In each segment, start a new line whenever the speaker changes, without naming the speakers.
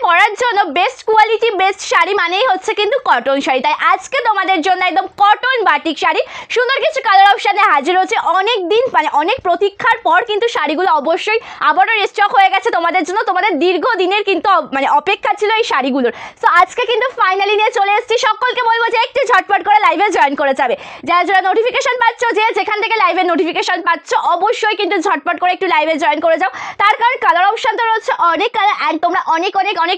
পরার জন্য best quality best sari মানেই হচ্ছে কিন্তু কটন শাড়ি। তাই আজকে তোমাদের জন্য একদম কটন বাটিক শাড়ি সুন্দর কিছু কালার অপশানে হাজির হচ্ছে। অনেক দিন মানে অনেক প্রতীক্ষার পর কিন্তু শাড়িগুলো অবশ্যই আবারও রিস্টক হয়ে গেছে তোমাদের জন্য। তোমাদের দীর্ঘদিনের কিন্তু মানে অপেক্ষা ছিল এই শাড়িগুলোর। সো আজকে কিন্তু ফাইনালি নিয়ে চলে এসেছি। সকলকে বলবো যে একটু ঝটপট করে লাইভে জয়েন করে যাবে। যারা যারা নোটিফিকেশন পাচ্ছ, যে যেখান থেকে লাইভের নোটিফিকেশন পাচ্ছ, অবশ্যই কিন্তু ঝটপট করে একটু লাইভে জয়েন করে যাও। তার কারণ কালার অপশন তো রয়েছে অনেক কালার অ্যান্ড তোমরা অনেক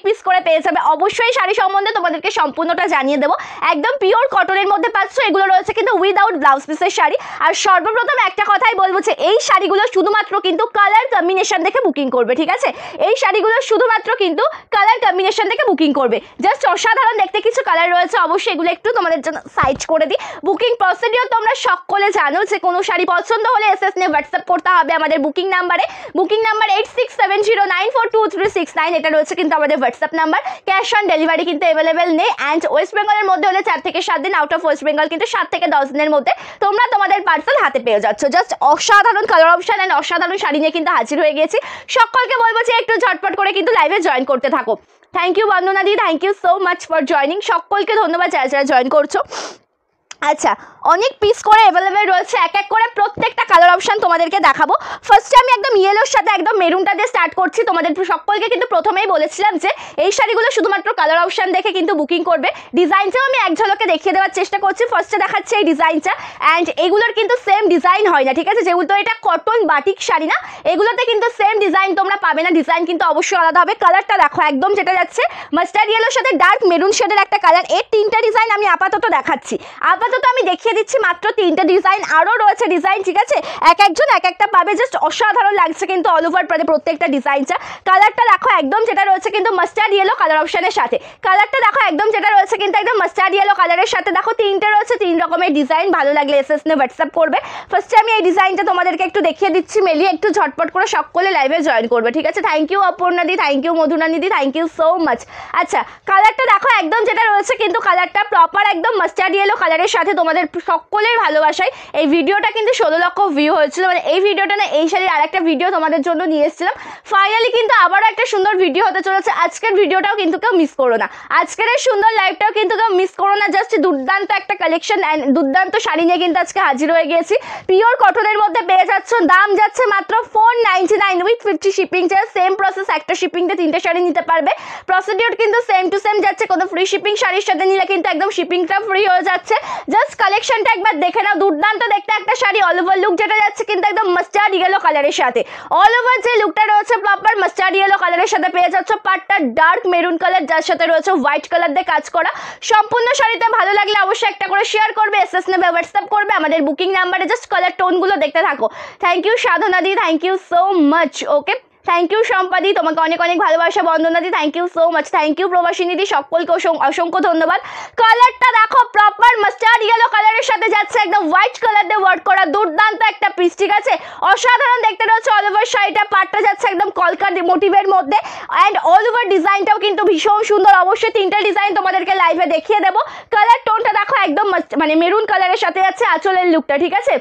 পিস করে পেয়ে যাবে। অবশ্যই শাড়ি সম্বন্ধে তোমাদেরকে সম্পূর্ণটা জানিয়ে দেবো। একদম পিওর কটনের মধ্যে পাচ্ছ। এগুলো রয়েছে কিন্তু উইদাউট ব্লাউজ পিসের শাড়ি। আর সর্বপ্রথম একটা কথাই বলবো যে এই শাড়িগুলো শুধুমাত্র কিন্তু কালার কম্বিনেশন দেখে বুকিং করবে, ঠিক আছে? এই শাড়িগুলো শুধুমাত্র কিন্তু কালার কম্বিনেশন দেখে বুকিং করবে। জাস্ট অসাধারণ দেখতে কিছু কালার রয়েছে। অবশ্যই এগুলো একটু তোমাদের জন্য সাইড করে দিই। বুকিং প্রসিডিওর তোমরা সকলে জানো যে কোনো শাড়ি পছন্দ হলে এসএস নিয়ে হোয়াটসঅ্যাপ করতে হবে আমাদের বুকিং নাম্বারে। Booking number 8670942369। এটা রয়েছে কিন্তু আমাদের WhatsApp number. Cash on delivery কিন্তু অ্যাভেলেবেল নেই। অ্যান্ড ওয়েস্ট বেঙ্গলের মধ্যে হলে 4 থেকে 7 দিন, আউট অফ ওয়েস্ট বেঙ্গল কিন্তু 7 থেকে 10 দিনের মধ্যে তোমরা তোমাদের পার্সেল হাতে পেয়ে যাচ্ছ। জাস্ট অসাধারণ কালার অপশন অ্যান্ড অসাধারণ শাড়ি নিয়ে কিন্তু হাজির হয়ে গেছি। সকলকে বলবো যে একটু ঝটপট করে কিন্তু লাইভে জয়েন করতে থাকো। Thank you Bandana di, thank you so much for joining. সকলকে ধন্যবাদ যারা যারা জয়েন করছো। আচ্ছা, অনেক পিস করে অ্যাভেলেবেল রয়েছে। এক এক করে প্রত্যেকটা কালার অপশন তোমাদেরকে দেখাবো। ফার্স্টে আমি একদম ইয়েলোর সাথে একদম মেরুনটা দিয়ে স্টার্ট করছি। তোমাদের সকলকে কিন্তু প্রথমেই বলেছিলাম যে এই শাড়িগুলো শুধুমাত্র কালার অপশন দেখে কিন্তু বুকিং করবে। ডিজাইনটাও আমি এক ঝলকে দেখিয়ে দেওয়ার চেষ্টা করছি। ফার্স্টে দেখাচ্ছি এই ডিজাইনটা। অ্যান্ড এগুলোর কিন্তু সেম ডিজাইন হয় না, ঠিক আছে? যেহেতু এটা কটন বাটিক শাড়ি না, এগুলোতে কিন্তু সেম ডিজাইন তোমরা পাবে না। ডিজাইন কিন্তু অবশ্যই আলাদা হবে। কালারটা দেখো একদম যেটা যাচ্ছে মাস্টার্ড ইয়েলোর সাথে ডার্ক মেরুন শেডের একটা কালার। এর 3টা ডিজাইন আমি আপাতত দেখাচ্ছি। আপাতত আমি দেখিয়ে দিচ্ছি মাত্র 3টে ডিজাইন। আরও রয়েছে ডিজাইন, ঠিক আছে? এক একজন এক একটা পাবে। জাস্ট অসাধারণ লাগছে কিন্তু অল ওভার প্রত্যেকটা ডিজাইনটা। কালারটা দেখো একদম যেটা রয়েছে কিন্তু মাস্টার্ড ইয়েলো কালার অপশনের সাথে। কালারটা দেখো একদম যেটা রয়েছে কিন্তু একদম মাস্টার্ড ইয়েলো কালারের সাথে। দেখো 3টে রয়েছে, 3 রকমের ডিজাইন। ভালো লাগলে এসএস নিয়ে হোয়াটসঅ্যাপ করবে। ফার্স্টে আমি এই ডিজাইনটা তোমাদেরকে একটু দেখিয়ে দিচ্ছি। মেলিয়ে একটু ঝটপট করে সকলে লাইভে জয়েন করবে, ঠিক আছে? Thank you Aparna di, thank you Madhurani di, thank you so much. আচ্ছা, কালারটা দেখো একদম যেটা রয়েছে কিন্তু কালারটা প্রপার একদম মাস্টার্ড ইয়েলো কালারের সাথে। তোমাদের সকলের ভালোবাসায় এই ভিডিওটা কিন্তু 16 লক্ষ ভিউ হয়েছিল। মানে এই ভিডিওটা না, এই শাড়ির আরেকটা ভিডিও তোমাদের জন্য নিয়ে এসেছিলাম। ফাইনালি কিন্তু আবারও একটা সুন্দর ভিডিও হতে চলেছে। আজকের ভিডিওটাও কিন্তু কেউ মিস করো না। আজকের এই সুন্দর লাইভটাও কিন্তু কেউ মিস করো না। জাস্ট দুর্দান্ত একটা কালেকশন অ্যান্ড দুর্দান্ত শাড়ি নিয়ে কিন্তু আজকে হাজির হয়ে গিয়েছি। পিওর কটনের মধ্যে পেয়ে যাচ্ছ। দাম যাচ্ছে মাত্র 499 with 50 shipping. Charge same process, একটা শিপিংতে 3টে শাড়ি নিতে পারবে। প্রসিডিওর কিন্তু সেম টু সেম যাচ্ছে। কোনো ফ্রি শিপিং শাড়ির সাথে নিলে কিন্তু একদম শিপিংটা ফ্রি হয়ে যাচ্ছে। জাস্ট কালেকশনটা একবার দেখে নাও। দুর্দান্ত দেখতে একটা শাড়ি। অল ওভার লুক যেটা যাচ্ছে কিন্তু একদম মাস্টার্ড ইয়েলো কালারের সাথে। অল ওভার যে লুকটা রয়েছে প্রপার মাস্টার্ড ইয়েলো কালারের সাথে পেয়ে যাচ্ছ। পাটটা ডার্ক মেরুন কালার, যার সাথে রয়েছে হোয়াইট কালার দিয়ে কাজ করা। সম্পূর্ণ শাড়িতে ভালো লাগলে অবশ্যই একটা করে শেয়ার করবে, এসএস নেবে, হোয়াটসঅ্যাপ করবে আমাদের বুকিং নাম্বারে। জাস্ট কালার টোনগুলো দেখতে থাকো। Thank you Sadhana di, thank you so much. Okay, thank you Sampadi, তোমাকে অনেক ভালোবাসা। Bandana di, thank you so much. Thank you Prabasini di, সকলকে অসংখ্য ধন্যবাদ। কালারটা দেখো প্রপার মাস্টার্ড ইয়েলো কালারের সাথে যাচ্ছে একদম হোয়াইট কালার দিয়ে ওয়ার্ক করা। দুর্দান্ত একটা পিস, ঠিক আছে? অসাধারণ দেখতে রয়েছে অল ওভার শাড়িটা। পাটটা যাচ্ছে একদম কলকা মোটিভের মধ্যে অ্যান্ড অল ওভার ডিজাইনটাও কিন্তু ভীষণ সুন্দর। অবশ্যই 3টে ডিজাইন তোমাদেরকে লাইভে দেখিয়ে দেবো। কালার টোনটা দেখো একদম মানে মেরুন কালারের সাথে যাচ্ছে আঁচলের লুকটা, ঠিক আছে?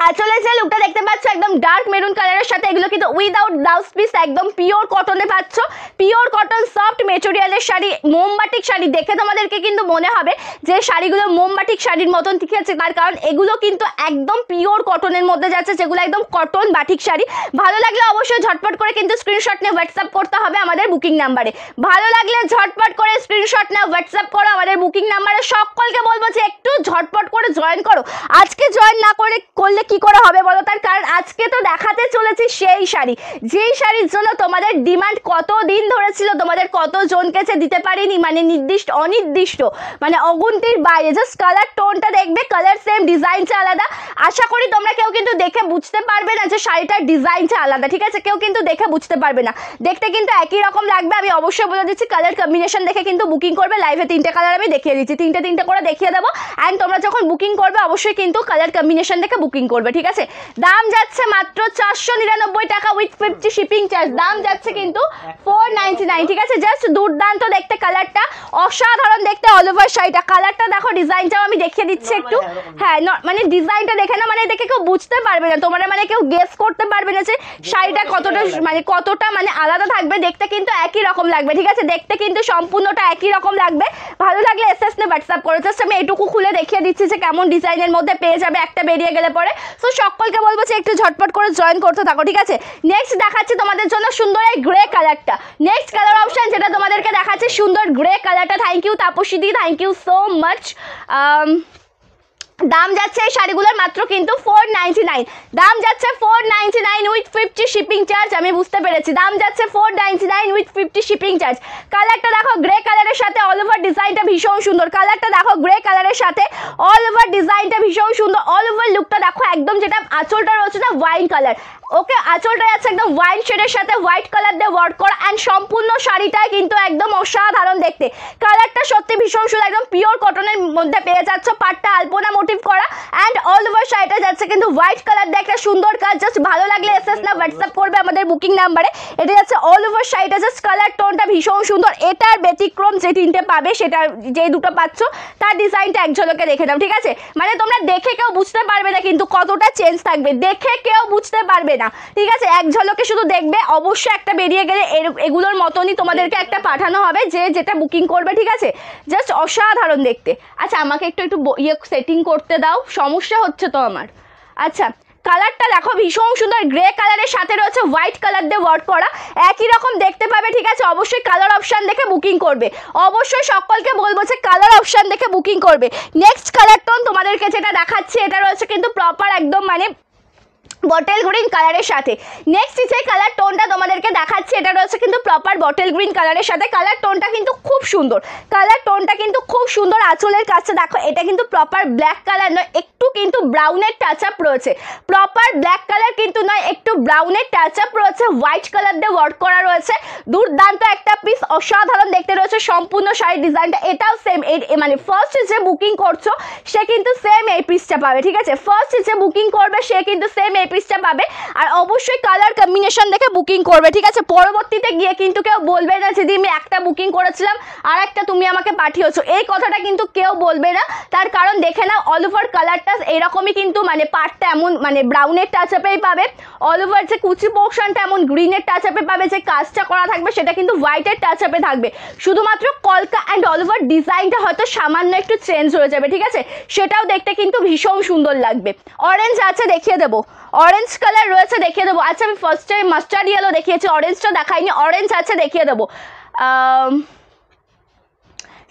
আঁচলে যে লুকটা দেখতে পাচ্ছ একদম ডার্ক মেরুন কালারের সাথে। এগুলো কিন্তু উইদাউট ব্লাউজ পিস, একদম পিওর কটনে পাচ্ছ। পিওর কটন সফট মেটেরিয়ালের শাড়ি, মোমবাটিক শাড়ি। দেখে তোমাদেরকে কিন্তু মনে হবে যে শাড়িগুলো মোমবাটিক শাড়ির মতন, ঠিক আছে? তার কারণ এগুলো কিন্তু একদম পিওর কটনের মধ্যে যাচ্ছে, যেগুলো একদম কটন বাটিক শাড়ি। ভালো লাগলে অবশ্যই ঝটপট করে কিন্তু স্ক্রিনশট নিয়ে হোয়াটসঅ্যাপ করতে হবে আমাদের বুকিং নাম্বারে। ভালো লাগলে ঝটপট করে স্ক্রিনশট নিয়ে হোয়াটসঅ্যাপ করো আমাদের বুকিং নাম্বারে। সকলকে বলবো যে একটু ঝটপট করে জয়েন করো। আজকে জয়েন না করলে কি করে হবে বলো? তার কারণ আজকে তো দেখাতে চলেছি সেই শাড়ি, যেই শাড়ির জন্য তোমাদের ডিমান্ড কত দিন ধরেছিল, তোমাদের কত জনকে দিতে পারিনি, মানে নির্দিষ্ট অনির্দিষ্ট, মানে অগুন্তির বাইরে। জাস্ট কালার টোনটা দেখবে, কালার সেম, ডিজাইনটা আলাদা। আশা করি তোমরা কেউ কিন্তু দেখে বুঝতে পারবে না যে শাড়িটার ডিজাইনটা আলাদা, ঠিক আছে? কেউ কিন্তু দেখে বুঝতে পারবে না। দেখতে কিন্তু একই রকম লাগবে। আমি অবশ্যই বলে দিচ্ছি কালার কম্বিনেশন দেখে কিন্তু বুকিং করবে। লাইভে 3টে কালার আমি দেখিয়ে দিচ্ছি, 3টে করে দেখিয়ে দেবো। অ্যান্ড তোমরা যখন বুকিং করবে অবশ্যই কিন্তু কালার কম্বিনেশন দেখে বুকিং করবে, ঠিক আছে। দাম যাচ্ছে মাত্র 499 টাকা উইথ 50 শিপিং চার্জ, দাম যাচ্ছে কিন্তু 499, ঠিক আছে। জাস্ট দুর্দান্ত দেখতে, কালারটা অসাধারণ দেখতে, অল ওভার শাড়িটা। কালারটা দেখো, ডিজাইনটাও আমি দেখিয়ে দিচ্ছি একটু। হ্যাঁ, মানে ডিজাইনটা দেখে না, মানে দেখে কেউ বুঝতে পারবে না, তোমরা মানে কেউ গেস করতে পারবে না যে শাড়িটা কতটা মানে আলাদা থাকবে। দেখতে কিন্তু একই রকম লাগবে, ঠিক আছে, দেখতে কিন্তু সম্পূর্ণটা একই রকম লাগবে। ভালো লাগলে এসএস নে হোয়াটসঅ্যাপ করে। জাস্ট আমি এটুকু খুলে দেখিয়ে দিচ্ছি যে কেমন ডিজাইনের মধ্যে পেয়ে যাবে, একটা বেরিয়ে গেলে পরে। সো সকলকে বলবো যে একটু ঝটপট করে জয়েন করতে থাকো, ঠিক আছে। নেক্সট দেখাচ্ছি তোমাদের জন্য সুন্দর এই গ্রে কালারটা। নেক্সট কালার অপশন যেটা তোমাদেরকে দেখাচ্ছি, সুন্দর গ্রে কালারটা। Thank you Tapasi di, thank you so much. দাম যাচ্ছে এই শাড়িগুলোর মাত্র কিন্তু 499, দাম যাচ্ছে 499 উইথ 50 শিপিং চার্জ। আমি বুঝতে পেরেছি, দাম যাচ্ছে 499 উইথ 50 শিপিং চার্জ। কালারটা দেখো, গ্রে কালারের সাথে অল ওভার ডিজাইনটা ভীষণ সুন্দর। কালারটা দেখো, গ্রে কালারের সাথে অল ওভার ডিজাইনটা ভীষণ সুন্দর। অল ওভার লুকটা দেখো, একদম যেটা আঁচলটা রয়েছে না ওয়াইন কালার, ওকে, আঁচলটা যাচ্ছে একদম ওয়াইন শেডের সাথে হোয়াইট কালার দিয়ে ওয়ার্ক করা। অ্যান্ড সম্পূর্ণ শাড়িটাই কিন্তু একদম অসাধারণ দেখতে। কালারটা সত্যি ভীষণ সুন্দর, একদম পিওর কটনের মধ্যে পেয়ে যাচ্ছ। পাটটা আলপনা মোটিভ করা অ্যান্ড অল ওভার শাড়িটা যাচ্ছে কিন্তু হোয়াইট কালার দিয়ে একটা সুন্দর কাজ। জাস্ট ভালো লাগলে এসএস না হোয়াটসঅ্যাপ করবে আমাদের বুকিং নাম্বারে। এটা যাচ্ছে অল ওভার শাড়িটা, জাস্ট কালার টোনটা ভীষণ সুন্দর। এটার ব্যতিক্রম যে তিনটে পাবে, সেটা যে দুটো পাচ্ছ তার ডিজাইনটা এক ঝলকে দেখে দাও, ঠিক আছে। মানে তোমরা দেখে কেউ বুঝতে পারবে না কিন্তু কতটা চেঞ্জ থাকবে, দেখে কেউ বুঝতে পারবে না, ঠিক আছে। এক ঝলকে শুধু দেখবে, অবশ্যই একটা বেরিয়ে গেলে এগুলোর মতনই তোমাদেরকে একটা পাঠানো হবে, যে যেটা বুকিং করবে, ঠিক আছে। জাস্ট অসাধারণ দেখতে। আচ্ছা, আমাকে একটু সেটিং করতে দাও, সমস্যা হচ্ছে তো আমার। আচ্ছা, কালারটা দেখো ভীষণ সুন্দর, গ্রে কালারের সাথে রয়েছে হোয়াইট কালার দিয়ে ওয়ার্ক করা, একই রকম দেখতে পাবে, ঠিক আছে। অবশ্যই কালার অপশান দেখে বুকিং করবে, অবশ্যই সকলকে বলবো যে কালার অপশান দেখে বুকিং করবে। নেক্সট কালার টোন তোমাদেরকে যেটা দেখাচ্ছি, এটা রয়েছে কিন্তু প্রপার একদম মানে বটল গ্রিন কালারের সাথে। নেক্সট যে কালার টোনটা তোমাদেরকে দেখাচ্ছি, এটা রয়েছে কিন্তু প্রপার বটল গ্রিন কালারের সাথে। কালার টোনটা কিন্তু খুব সুন্দর, কালার টোনটা কিন্তু খুব সুন্দর। আঁচলের কাছে দেখো, এটা কিন্তু প্রপার ব্ল্যাক কালার নয়, একটু কিন্তু ব্রাউনের টাচ আপ রয়েছে। প্রপার ব্ল্যাক কালার কিন্তু নয়, একটু ব্রাউনের টাচ আপ রয়েছে, হোয়াইট কালার দিয়ে ওয়ার্ক করা রয়েছে। দুর্দান্ত একটা পিস, অসাধারণ দেখতে রয়েছে সম্পূর্ণ শাড়ির ডিজাইনটা। এটাও সেম, মানে ফার্স্ট যে বুকিং করছো সে কিন্তু সেম এই পিসটা পাবে, ঠিক আছে। ফার্স্ট যে বুকিং করবে সে কিন্তু সেম এই পিসটা পাবে। আর অবশ্যই কালার কম্বিনেশন দেখে বুকিং করবে, ঠিক আছে। পরবর্তীতে গিয়ে কিন্তু কেউ বলবে না যদি আমি একটা বুকিং করেছিলাম আর একটা তুমি আমাকে পাঠিয়েছো, এই কথাটা কিন্তু কেউ বলবে না। তার কারণ দেখে নাও, অল ওভার কালারটা এরকমই কিন্তু, মানে পাটটা এমন মানে ব্রাউনের টাচ আপেই পাবে, অল ওভার যে কুচি পোর্শনটা এমন গ্রিনের টাচ আপে পাবে, যে কাজটা করা থাকবে সেটা কিন্তু হোয়াইটের টাচ আপে থাকবে। শুধুমাত্র কলকা অ্যান্ড অল ওভার ডিজাইনটা হয়তো সামান্য একটু চেঞ্জ হয়ে যাবে, ঠিক আছে। সেটাও দেখতে কিন্তু ভীষণ সুন্দর লাগবে। অরেঞ্জ আছে, দেখিয়ে দেবো। অরেঞ্জ কালার রয়েছে, দেখিয়ে দেবো। আচ্ছা, আমি ফার্স্ট টাইম মাস্টার্ড ইয়েলো দেখিয়েছি, অরেঞ্জটা দেখাইনি। অরেঞ্জ আছে, দেখিয়ে দেবো।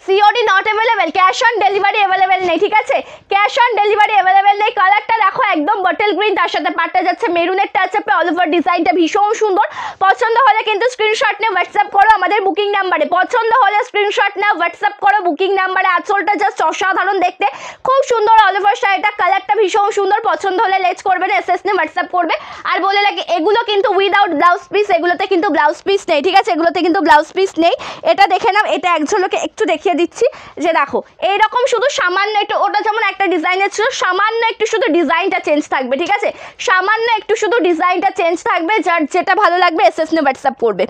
COD not available, cash on delivery available নেই, ঠিক আছে। ক্যাশ অন ডেলিভারি অ্যাভেলেবেল নেই। কালারটা দেখো, একদম বটল গ্রিন, তার সাথে পাটটা যাচ্ছে মেরুনের টাচ আপে, অল ওভার ডিজাইনটা ভীষণ সুন্দর। পছন্দ হলে কিন্তু স্ক্রিনশট নিয়ে হোয়াটসঅ্যাপ করো আমাদের বুকিং নাম্বারে। পছন্দ হলে স্ক্রিনশট নিয়ে হোয়াটসঅ্যাপ করো বুকিং নাম্বারে। আঁচলটা জাস্ট অসাধারণ দেখতে, খুব সুন্দর অল ওভার শাড়িটা, কালারটা ভীষণ সুন্দর। পছন্দ হলে লেজ করবে না, এসএস নিয়ে হোয়াটসঅ্যাপ করবে। আর বলে লাগে, এগুলো কিন্তু উইদাউট ব্লাউজ পিস, এগুলোতে কিন্তু ব্লাউজ পিস নেই, ঠিক আছে। এগুলোতে কিন্তু ব্লাউজ পিস নেই। এটা দেখে নাও, এটা এক ঝলকে একটু দেখিয়ে দিচ্ছি, যে দেখো এইরকম শুধু সামান্য একটু, ওটা যেমন একটা ডিজাইনের ছিল, সামান্য একটু শুধু ডিজাইনটা চেঞ্জ থাকবে, ঠিক আছে। সামান্য একটু শুধু ডিজাইনটা চেঞ্জ থাকবে, যার যেটা ভালো লাগবে এসএস নিয়ে হোয়াটসঅ্যাপ করবে।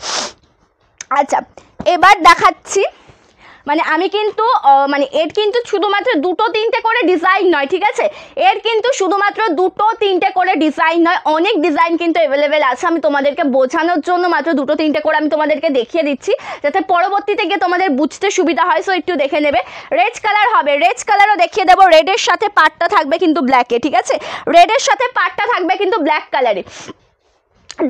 আচ্ছা, এবার দেখাচ্ছি, মানে আমি কিন্তু মানে এর কিন্তু শুধুমাত্র দুটো তিনটে করে ডিজাইন নয়, ঠিক আছে। এর কিন্তু শুধুমাত্র দুটো তিনটে করে ডিজাইন নয়, অনেক ডিজাইন কিন্তু অ্যাভেলেবেল আছে। আমি তোমাদেরকে বোঝানোর জন্য মাত্র দুটো তিনটে করে আমি তোমাদেরকে দেখিয়ে দিচ্ছি, যাতে পরবর্তীতে গিয়ে তোমাদের বুঝতে সুবিধা হয়। সো একটু দেখে নেবে। রেড কালার হবে, রেড কালারও দেখিয়ে দেবো। রেডের সাথে পাটটা থাকবে কিন্তু ব্ল্যাকে, ঠিক আছে। রেডের সাথে পাটটা থাকবে কিন্তু ব্ল্যাক কালারে।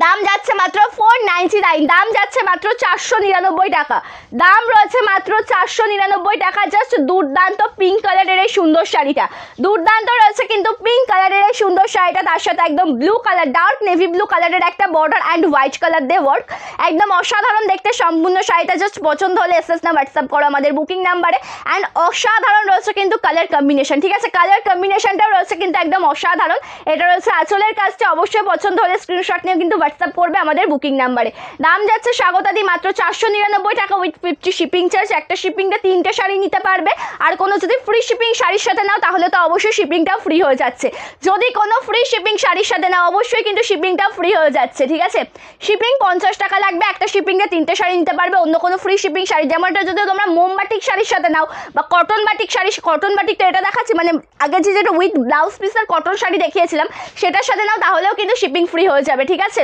দাম যাচ্ছে মাত্র 499, দাম যাচ্ছে মাত্র 499 টাকা, দাম রয়েছে মাত্র 499 টাকা। জাস্ট দুর্দান্ত পিঙ্ক কালারের এই সুন্দর শাড়িটা, দুর্দান্ত রয়েছে কিন্তু পিঙ্ক কালারের এই সুন্দর শাড়িটা, তার সাথে একদম blue colour, dark navy blue কালারের একটা বর্ডার অ্যান্ড হোয়াইট কালার দিয়ে ওয়ার্ক, একদম অসাধারণ দেখতে সম্পূর্ণ শাড়িটা। জাস্ট পছন্দ হলে এসএস না হোয়াটসঅ্যাপ করো আমাদের বুকিং নাম্বারে। অ্যান্ড অসাধারণ রয়েছে কিন্তু কালার কম্বিনেশন, ঠিক আছে। কালার কম্বিনেশনটাও রয়েছে কিন্তু একদম অসাধারণ। এটা রয়েছে আঁচলের কাজটা, অবশ্যই পছন্দ হলে স্ক্রিনশট নিয়ে কিন্তু হোয়াটসঅ্যাপ করবে আমাদের বুকিং নাম্বারে। দাম যাচ্ছে স্বাগতাদি মাত্র 499 টাকা উইথ 50 শিপিং চার্জ। একটা শিপিংটা 3টে শাড়ি নিতে পারবে, আর কোনো যদি ফ্রি শিপিং শাড়ির সাথে নাও তাহলে তো অবশ্যই শিপিংটাও ফ্রি হয়ে যাচ্ছে। যদি কোনো ফ্রি শিপিং শাড়ির সাথে নাও অবশ্যই কিন্তু শিপিংটাও ফ্রি হয়ে যাচ্ছে, ঠিক আছে। শিপিং 50 টাকা লাগবে, একটা শিপিংয়ে 3টে শাড়ি নিতে পারবে। অন্য কোনো ফ্রি শিপিং শাড়ি যেমনটা যদি তোমরা মোমবাটিক শাড়ির সাথে নাও বা cotton batik sari, cotton batik তো এটা দেখাচ্ছি মানে আগে যেটা উইথ ব্লাউজ পিসের কটন শাড়ি দেখিয়েছিলাম সেটার সাথে নাও তাহলেও কিন্তু শিপিং ফ্রি হয়ে যাবে, ঠিক আছে।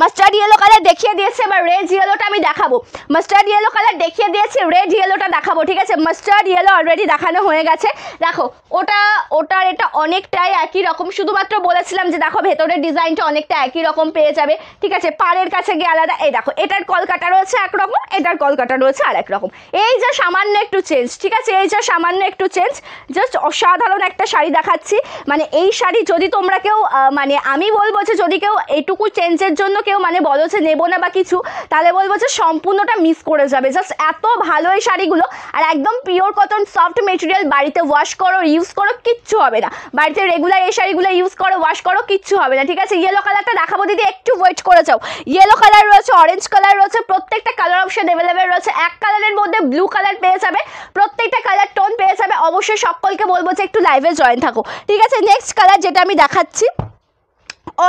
মাস্টার্ড ইয়েলো কালার দেখিয়ে দিয়েছে, এবার রেড ইয়েলোটা আমি দেখাবো। মাস্টার্ড ইয়েলো কালার দেখিয়ে দিয়েছি, রেড ইয়েলোটা দেখাবো, ঠিক আছে। মাস্টার্ড ইয়েলো অলরেডি দেখানো হয়ে গেছে। দেখো ওটার এটা অনেকটাই একই রকম, শুধুমাত্র বলেছিলাম যে দেখো ভেতরের ডিজাইনটা অনেকটা একই রকম পেয়ে যাবে, ঠিক আছে। পাড়ের কাছে গিয়ে আলাদা, এই দেখো এটার কলকাটা রয়েছে একরকম, এটার কলকাটা রয়েছে আর এক রকম, এই যে সামান্য একটু চেঞ্জ, ঠিক আছে। এই যে সামান্য একটু চেঞ্জ, জাস্ট অসাধারণ একটা শাড়ি দেখাচ্ছি। মানে এই শাড়ি যদি তোমরা কেউ মানে আমি বলবো যে যদি কেউ এইটুকু চেঞ্জের জন্য কেউ মানে বলো যে নেবো না বা কিছু, তাহলে বলবো যে সম্পূর্ণটা মিস করে যাবে। জাস্ট এত ভালো এই শাড়িগুলো, আর একদম পিওর কটন সফট মেটেরিয়াল। বাড়িতে ওয়াশ করো ইউজ করো কিচ্ছু হবে না, বাড়িতে রেগুলার এই শাড়িগুলো ইউজ করো ওয়াশ করো কিচ্ছু হবে না, ঠিক আছে। ইয়েলো কালারটা দেখাবো দিদি, একটু ওয়েট করে যাও। ইয়েলো কালার রয়েছে, অরেঞ্জ কালার রয়েছে, প্রত্যেকটা কালার অপশন অ্যাভেলেবেল রয়েছে। এক কালারের মধ্যে ব্লু কালার পেয়ে যাবে, প্রত্যেকটা কালার টোন পেয়ে যাবে। অবশ্যই সকলকে বলবো যে একটু লাইভে জয়েন থাকো, ঠিক আছে। নেক্সট কালার যেটা আমি দেখাচ্ছি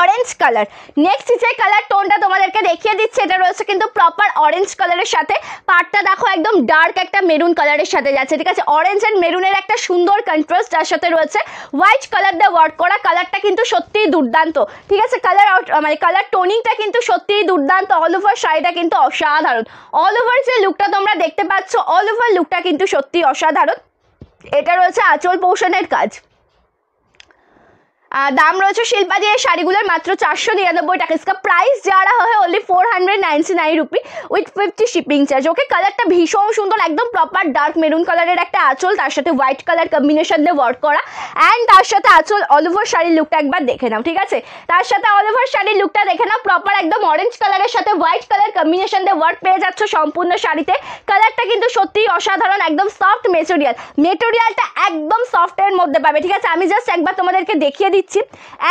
অরেঞ্জ কালার। নেক্সট যে কালার টোনটা তোমাদেরকে দেখিয়ে দিচ্ছে এটা রয়েছে কিন্তু প্রপার অরেঞ্জ কালারের সাথে। পাড়টা দেখো একদম ডার্ক একটা মেরুন কালারের সাথে যাচ্ছে, ঠিক আছে। অরেঞ্জ অ্যান্ড মেরুনের একটা সুন্দর কন্ট্রাস্ট, যার সাথে রয়েছে হোয়াইট কালার দিয়ে ওয়ার্ক করা। কালারটা কিন্তু সত্যিই দুর্দান্ত, ঠিক আছে। মানে কালার টোনিংটা কিন্তু সত্যিই দুর্দান্ত। অল ওভার শাড়িটা কিন্তু অসাধারণ। অল ওভার যে লুকটা তোমরা দেখতে পাচ্ছ, অল ওভার লুকটা কিন্তু সত্যিই অসাধারণ। এটা রয়েছে আঁচল পোর্শনের কাজ। दाम रही शिल्पा दी शाड़ीगुलोर मात्र 499 टाका। इसका प्राइस जा रहा है only 499 rupee with 50 shipping charge. Okay कलरটা ভীষণ সুন্দর একদম প্রপার ডার্ক মেরুন কালারের একটা আঁচল, তার সাথে হোয়াইট কালার কম্বিনেশন দিয়ে ওয়ার্ক করা এন্ড তার সাথে আঁচল অল ওভার শাড়ির লুকটা একবার দেখে নাও, ঠিক আছে। তার সাথে অল ওভার শাড়ির লুকটা দেখে নাও, প্রপার একদম অরেঞ্জ কালারের সাথে হোয়াইট কালার কম্বিনেশন দিয়ে ওয়ার্ক পেয়ে যাচ্ছ সম্পূর্ণ শাড়িতে। কালারটা কিন্তু সত্যিই অসাধারণ, একদম সফট মেটেরিয়ালটা একদম সফটের মধ্যে পাবে, ঠিক আছে। আমি জাস্ট একবার তোমাদেরকে দেখিয়ে দিচ্ছি,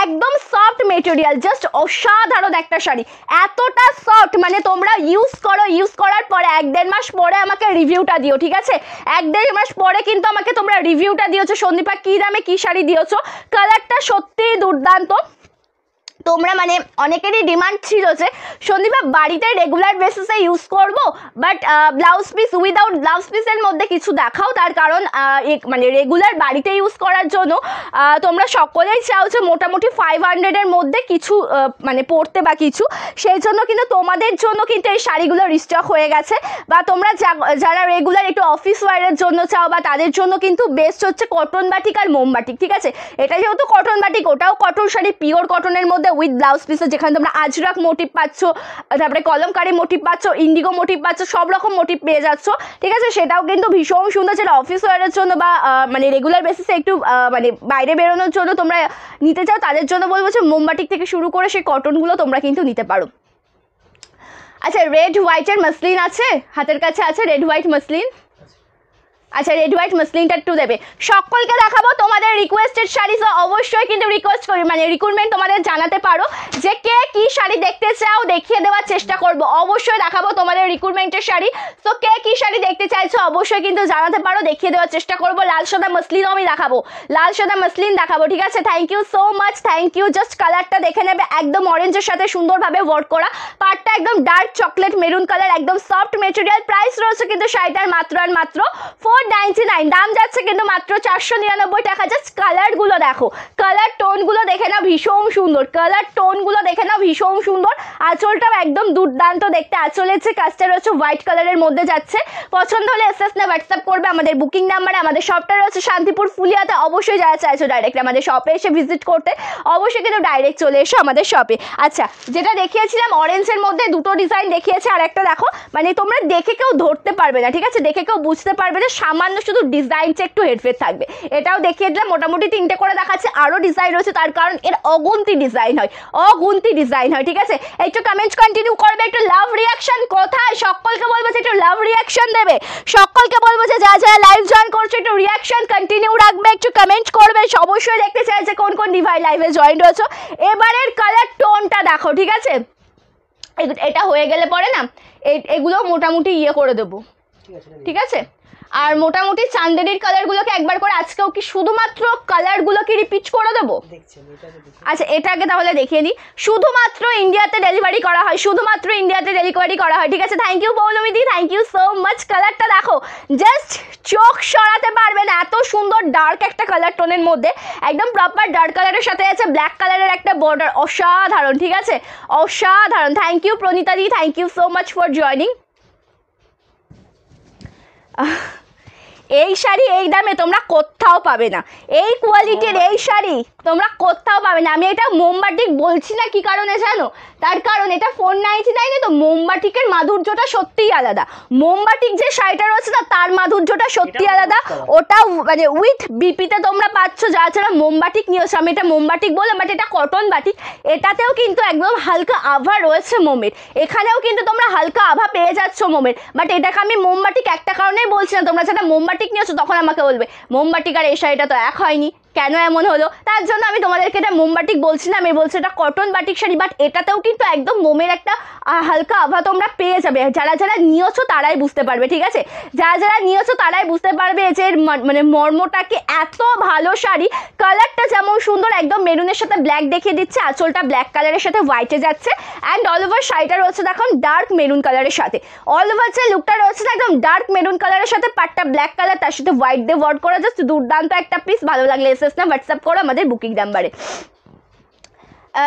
একদম সফট মেটেরিয়াল, জাস্ট অসাধারণ একটা শাড়ি, এতটা সফট মানে তোমরা ইউজ করো, ইউজ করার পরে 1-1.5 মাস পরে আমাকে রিভিউটা দিও, ঠিক আছে। 1-1.5 মাস পরে কিন্তু আমাকে তোমরা রিভিউটা দিয়েছো সন্দীপা কি দামে কি শাড়ি দিয়েছো। কালারটা সত্যিই দুর্দান্ত। তোমরা মানে অনেকেরই ডিমান্ড ছিল যে সন্দীপা বাড়িতে রেগুলার বেসিসে ইউজ করব, but blouse piece without blouse পিসের মধ্যে কিছু দেখাও। তার কারণ মানে রেগুলার বাড়িতে ইউজ করার জন্য তোমরা সকলেই চাও যে মোটামুটি 500-এর মধ্যে কিছু মানে পরতে বা কিছু, সেই জন্য কিন্তু তোমাদের জন্য কিন্তু এই শাড়িগুলো রিস্টক হয়ে গেছে। বা তোমরা যারা রেগুলার একটু অফিস ওয়ারের জন্য চাও বা তাদের জন্য কিন্তু বেস্ট হচ্ছে কটন বাটিক আর মোমবাটিক, ঠিক আছে। এটা যেহেতু কটন বাটিক, ওটাও কটন শাড়ি পিওর কটনের মধ্যে উইথ ব্লাউজ পিস, যেখানে তোমরা আজরাক মোটিভ পাচ্ছ, তারপরে কলমকারি মোটিভ পাচ্ছ, ইন্ডিগো মোটিভ পাচ্ছ, সব রকম মোটিভ পেয়ে যাচ্ছ, ঠিক আছে। সেটাও কিন্তু ভীষণ সুন্দর, যেটা অফিস ওয়ারের জন্য বা মানে রেগুলার বেসিসে একটু মানে বাইরে বেরোনোর জন্য তোমরা নিতে চাও, তাদের জন্য বলবো যে মোমবাটিক থেকে শুরু করে সেই কটনগুলো তোমরা কিন্তু নিতে পারো। আচ্ছা রেড হোয়াইটের মসলিন আছে হাতের কাছে, আছে রেড হোয়াইট মসলিন। আচ্ছা রেড হোয়াইট মসলিনটা একটু দেবে, সকলকে দেখাবো। তোমাদের রিকোয়েস্টেড শাড়ি তো অবশ্যই কিন্তু রিকোয়েস্ট করি মানে রিকোয়ারমেন্ট তোমাদের জানাতে পারো যে কে কি শাড়ি দেখতে চাও, দেখিয়ে দেওয়ার চেষ্টা করব। অবশ্যই দেখাবো তোমাদের রিকোয়ারমেন্টের শাড়ি, তো কে কি শাড়ি দেখতে চাইছো অবশ্যই কিন্তু জানাতে পারো, দেখিয়ে দেওয়ার চেষ্টা করব। লাল সাদা মসলিনও আমি দেখাবো, লাল সাদা মসলিন দেখাবো, ঠিক আছে। Thank you so much, thank you. Just কালারটা দেখে নেবে, একদম অরেঞ্জের সাথে সুন্দরভাবে ওয়ার্ক করা, পাড়টা একদম ডার্ক চকলেট মেরুন কালার, একদম সফট মেটেরিয়াল। প্রাইস রয়েছে কিন্তু শাড়িটার মাত্র আর মাত্র 499, দাম যাচ্ছে কিন্তু মাত্র 499 টাকা। জাস্ট কালারগুলো দেখো, কালার টোনগুলো দেখে নাও ভীষণ সুন্দর, কালার টোনগুলো দেখে নাও ভীষণ সুন্দর। আঁচলটাও একদম দুর্দান্ত দেখতে, আঁচলের যে কাজটা রয়েছে হোয়াইট কালারের মধ্যে যাচ্ছে। পছন্দ হলে এসএস না হোয়াটসঅ্যাপ করবে আমাদের বুকিং নাম্বারে। আমাদের শপটা রয়েছে শান্তিপুর ফুলিয়াতে, অবশ্যই যারা চাইছো ডাইরেক্ট আমাদের শপে এসে ভিজিট করতে অবশ্যই কিন্তু ডাইরেক্ট চলে এসো আমাদের শপে। আচ্ছা যেটা দেখিয়েছিলাম অরেঞ্জের মধ্যে দুটো ডিজাইন দেখিয়েছে, আর একটা দেখো মানে তোমরা দেখে কেউ ধরতে পারবে না, ঠিক আছে, দেখে কেউ বুঝতে পারবে যে সামান্য শুধু ডিজাইনটা একটু হেরফের থাকবে। এটাও দেখিয়ে দিলাম, মোটামুটি 3টে করে দেখাচ্ছে, আরও ডিজাইন রয়েছে, তার কারণ এর অগুন্তি ডিজাইন হয়, ঠিক আছে। একটু কমেন্টস কন্টিনিউ করবে, একটু লাভ রিয়াকশন কোথায়, সকলকে বলবো যে একটু লাভ রিয়াকশন দেবে, সকলকে বলবো যে যারা যারা লাইভ জয়েন করছে একটু রিয়াকশন কন্টিনিউ রাখবে, একটু কমেন্ট করবে, অবশ্যই দেখতে চাই যে কোন কোন ডিভাই লাইভে জয়েন রয়েছে। এবারের কালার টোনটা দেখো, ঠিক আছে। এটা হয়ে গেলে পরে না এগুলো মোটামুটি ইয়ে করে দেবো, ঠিক আছে। আর মোটামুটি চান্দেরির কালারগুলোকে একবার করে আজকেও কি শুধুমাত্র কালারগুলোকে রিপিট করে দেবো? আচ্ছা এটাকে তাহলে দেখিয়ে দিই। শুধুমাত্র ইন্ডিয়াতে ডেলিভারি করা হয়, ঠিক আছে। Thank you Paulomidi, thank you so much. কালারটা দেখো, জাস্ট চোখ সরাতে পারবে না, এত সুন্দর ডার্ক একটা কালার টোনের মধ্যে, একদম প্রপার ডার্ক কালারের সাথে আছে ব্ল্যাক কালারের একটা বর্ডার, অসাধারণ, ঠিক আছে, অসাধারণ। Thank you Pranita di, thank you so much for joining. এই শাড়ি এই দামে তোমরা কোথাও পাবে না, এই কোয়ালিটির এই শাড়ি তোমরা কোথাও পাবে না। আমি এটা মোমবাটিক বলছি না কি কারণে জানো, তার কারণ এটা 499, তো মোমবাটিকের মাধুর্যটা সত্যিই আলাদা। মোমবাটিক যে শাড়িটা রয়েছে না তার মাধুর্যটা সত্যি আলাদা, ওটাও মানে উইথ বিপিতে তোমরা পাচ্ছ। যারা যারা মোমবাটিক নিয়েছো, আমি এটা মোমবাটিক বললাম, বাট এটা কটন বাটিক, এটাতেও কিন্তু একদম হালকা আভা রয়েছে মোমের, এখানেও কিন্তু তোমরা হালকা আভা পেয়ে যাচ্ছ মোমের। বাট এটাকে আমি মোমবাটিক একটা কারণেই বলছি না, তোমরা যারা মোমবাটিক নিয়েছো তখন আমাকে বলবে মোমবাটিক আর এই শাড়িটা তো এক হয়নি, কেন এমন হলো, তার জন্য আমি তোমাদেরকে এটা মোমবাটিক বলছি না, আমি বলছি এটা কটন বাটিক শাড়ি। বাট এটাতেও কিন্তু একদম মোমের একটা হালকা আভা তোমরা পেয়ে যাবে, যারা যারা নিয়েছো তারাই বুঝতে পারবে, ঠিক আছে। যারা যারা নিয়েছো তারাই বুঝতে পারবে যে মানে মর্মটাকে, এত ভালো শাড়ি। কালারটা যেমন সুন্দর, একদম মেরুনের সাথে ব্ল্যাক দেখিয়ে দিচ্ছে, আঁচলটা ব্ল্যাক কালারের সাথে হোয়াইটে যাচ্ছে, অ্যান্ড অল ওভার শাড়িটা রয়েছে দেখো ডার্ক মেরুন কালারের সাথে, অল ওভার যে লুকটা রয়েছে না একদম ডার্ক মেরুন কালারের সাথে, পাটটা ব্ল্যাক কালার, তার সাথে হোয়াইট দিয়ে ওয়ার্ক করা, জাস্ট দুর্দান্ত একটা পিস। ভালো লাগলে না হোয়াটসঅ্যাপ করো আমাদের বুকিং নাম্বারে।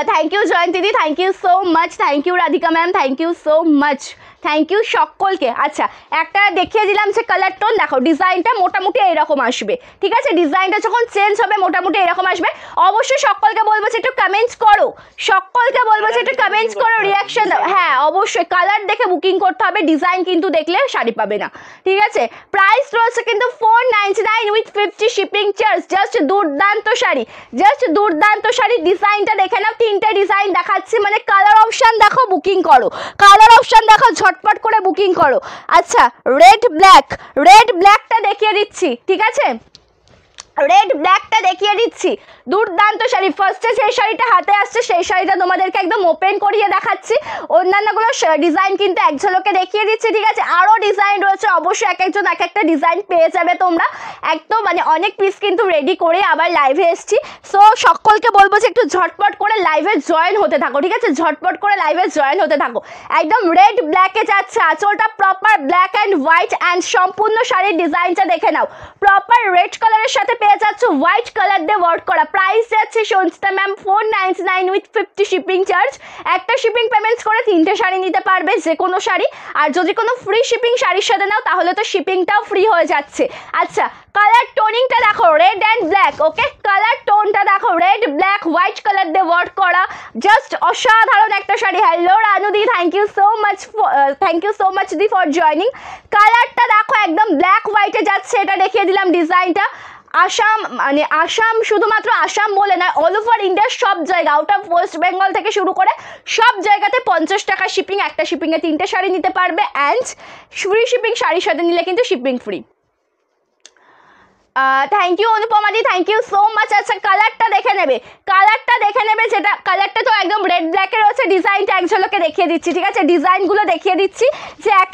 Thank you Jayanti di, thank you so much, thank you Radhika ma'am, thank you so much, thank you সকলকে। আচ্ছা একটা দেখিয়ে দিলাম যে কালার টোন দেখো, ডিজাইনটা মোটামুটি এরকম আসবে, ঠিক আছে। ডিজাইনটা যখন চেঞ্জ হবে মোটামুটি এরকম আসবে। অবশ্যই সকলকে বলবো যে একটু কমেন্টস করো, সকলকে বলবো যে একটু কমেন্টস করো, রিয়াকশন দাও। হ্যাঁ অবশ্যই কালার দেখে বুকিং করতে হবে, ডিজাইন কিন্তু দেখলে শাড়ি পাবে না, ঠিক আছে। প্রাইস রয়েছে কিন্তু 499 উইথ 50 শিপিং চার্জ। জাস্ট দুর্দান্ত শাড়ি, জাস্ট দুর্দান্ত শাড়ি। ডিজাইনটা দেখে নাও, 3টে ডিজাইন দেখাচ্ছি, মানে কালার অপশান দেখো বুকিং করো, কালার অপশান দেখো ঝটপট করে বুকিং করো। আচ্ছা রেড ব্ল্যাকটা দেখিয়ে দিচ্ছি, ঠিক আছে, রেড ব্ল্যাকটা দেখিয়ে দিচ্ছি, দুর্দান্ত শাড়ি। ফার্স্টে যে শাড়িটা হাতে আসছে সেই শাড়িটা তোমাদেরকে একদম ওপেন করিয়ে দেখাচ্ছি, অন্যান্যগুলো ডিজাইন কিন্তু এক ঝলকে দেখিয়ে দিচ্ছি, ঠিক আছে। আরও ডিজাইন রয়েছে, অবশ্যই এক একজন এক একটা ডিজাইন পেয়ে যাবে তোমরা, একদম মানে অনেক পিস কিন্তু রেডি করে আবার লাইভে এসছি। সো সকলকে বলবো যে একটু ঝটপট করে লাইভে জয়েন হতে থাকো, ঠিক আছে, ঝটপট করে লাইভে জয়েন হতে থাকো। একদম রেড ব্ল্যাকে যাচ্ছে, আঁচলটা proper black and white, and সম্পূর্ণ শাড়ির ডিজাইনটা দেখে নাও, প্রপার রেড কালারের সাথে পেয়ে যাচ্ছ হোয়াইট কালার দিয়ে ওয়ার্ক করা। প্রাইস যাচ্ছে Sanchita ma'am 499 with 50 shipping charge. একটা শিপিং পেমেন্টস করে 3টে শাড়ি নিতে পারবে, যে কোনো শাড়ি। আর যদি কোনো ফ্রি শিপিং শাড়ির সাথে নাও তাহলে তো শিপিংটাও ফ্রি হয়ে যাচ্ছে। আচ্ছা কালার টোনিংটা দেখো, red and black, okay. Colour টোনটা দেখো, রেড ব্ল্যাক হোয়াইট কালার দিয়ে ওয়ার্ক করা, জাস্ট অসাধারণ একটা sari. Hello Ranudi, thank you so much di for joining. কালারটা দেখো একদম ব্ল্যাক হোয়াইটে যাচ্ছে, এটা দেখিয়ে দিলাম ডিজাইনটা। আসাম মানে আসাম, শুধুমাত্র আসাম বলে না, অল ওভার ইন্ডিয়ার সব জায়গা, আউট অফ ওয়েস্ট বেঙ্গল থেকে শুরু করে সব জায়গাতে 50 টাকা শিপিং, একটা শিপিংয়ে 3টে শাড়ি নিতে পারবে, অ্যান্ড ফ্রি শিপিং শাড়ির সাথে নিলে কিন্তু shipping free. Thank you Anupama di, thank you so much. আচ্ছা কালারটা দেখে নেবে, যেটা কালারটা তো একদম রেড ব্ল্যাকে রয়েছে, ডিজাইনটা এক ঝলকে দেখিয়ে দিচ্ছি, ঠিক আছে। ডিজাইনগুলো দেখিয়ে দিচ্ছি যে এক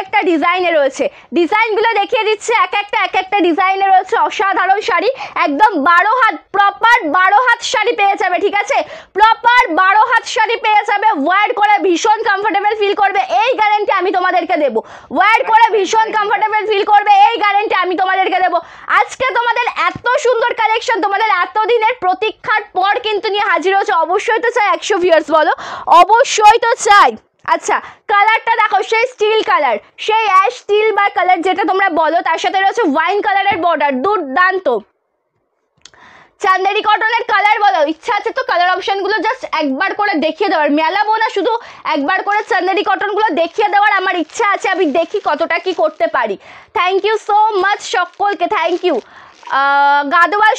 একটা ডিজাইনে রয়েছে, ডিজাইনগুলো দেখিয়ে দিচ্ছি এক একটা ডিজাইনে রয়েছে। অসাধারণ শাড়ি, একদম 12 হাত, প্রপার 12 হাত শাড়ি পেয়ে যাবে, ঠিক আছে, প্রপার 12 হাত শাড়ি পেয়ে যাবে। ওয়্যার করে ভীষণ কমফোর্টেবল ফিল করবে, এই গ্যারেন্টি আমি তোমাদেরকে দেবো। ওয়্যার করে ভীষণ কমফোর্টেবল ফিল করবে, এই গ্যারেন্টি আমি তোমাদেরকে দেবো। আজকে তোমাদের এত সুন্দর কালেকশন, তোমাদের এতদিনের প্রতীক্ষার পর কিন্তু নিয়ে হাজির হচ্ছে। অবশ্যই তো চাই 100 ভিউয়ার্স, বলো অবশ্যই তো চাই। আচ্ছা কালারটা দেখো, সেই স্টিল কালার, সেই অ্যাশ স্টিল বা কালার যেটা তোমরা বলো, তার সাথে রয়েছে ওয়াইন কালারের বর্ডার, দুর্দান্ত। চান্দেরি কটনের কালার বলো, ইচ্ছা আছে তো কালার অপশনগুলো জাস্ট একবার করে দেখিয়ে দেওয়ার, মেলাবো না, শুধু একবার করে চান্দেরি কটনগুলো দেখিয়ে দেওয়ার আমার ইচ্ছা আছে, আমি দেখি কতটা কি করতে পারি। থ্যাংক ইউ সো মাচ সকলকে, থ্যাংক ইউ। গাদোয়াল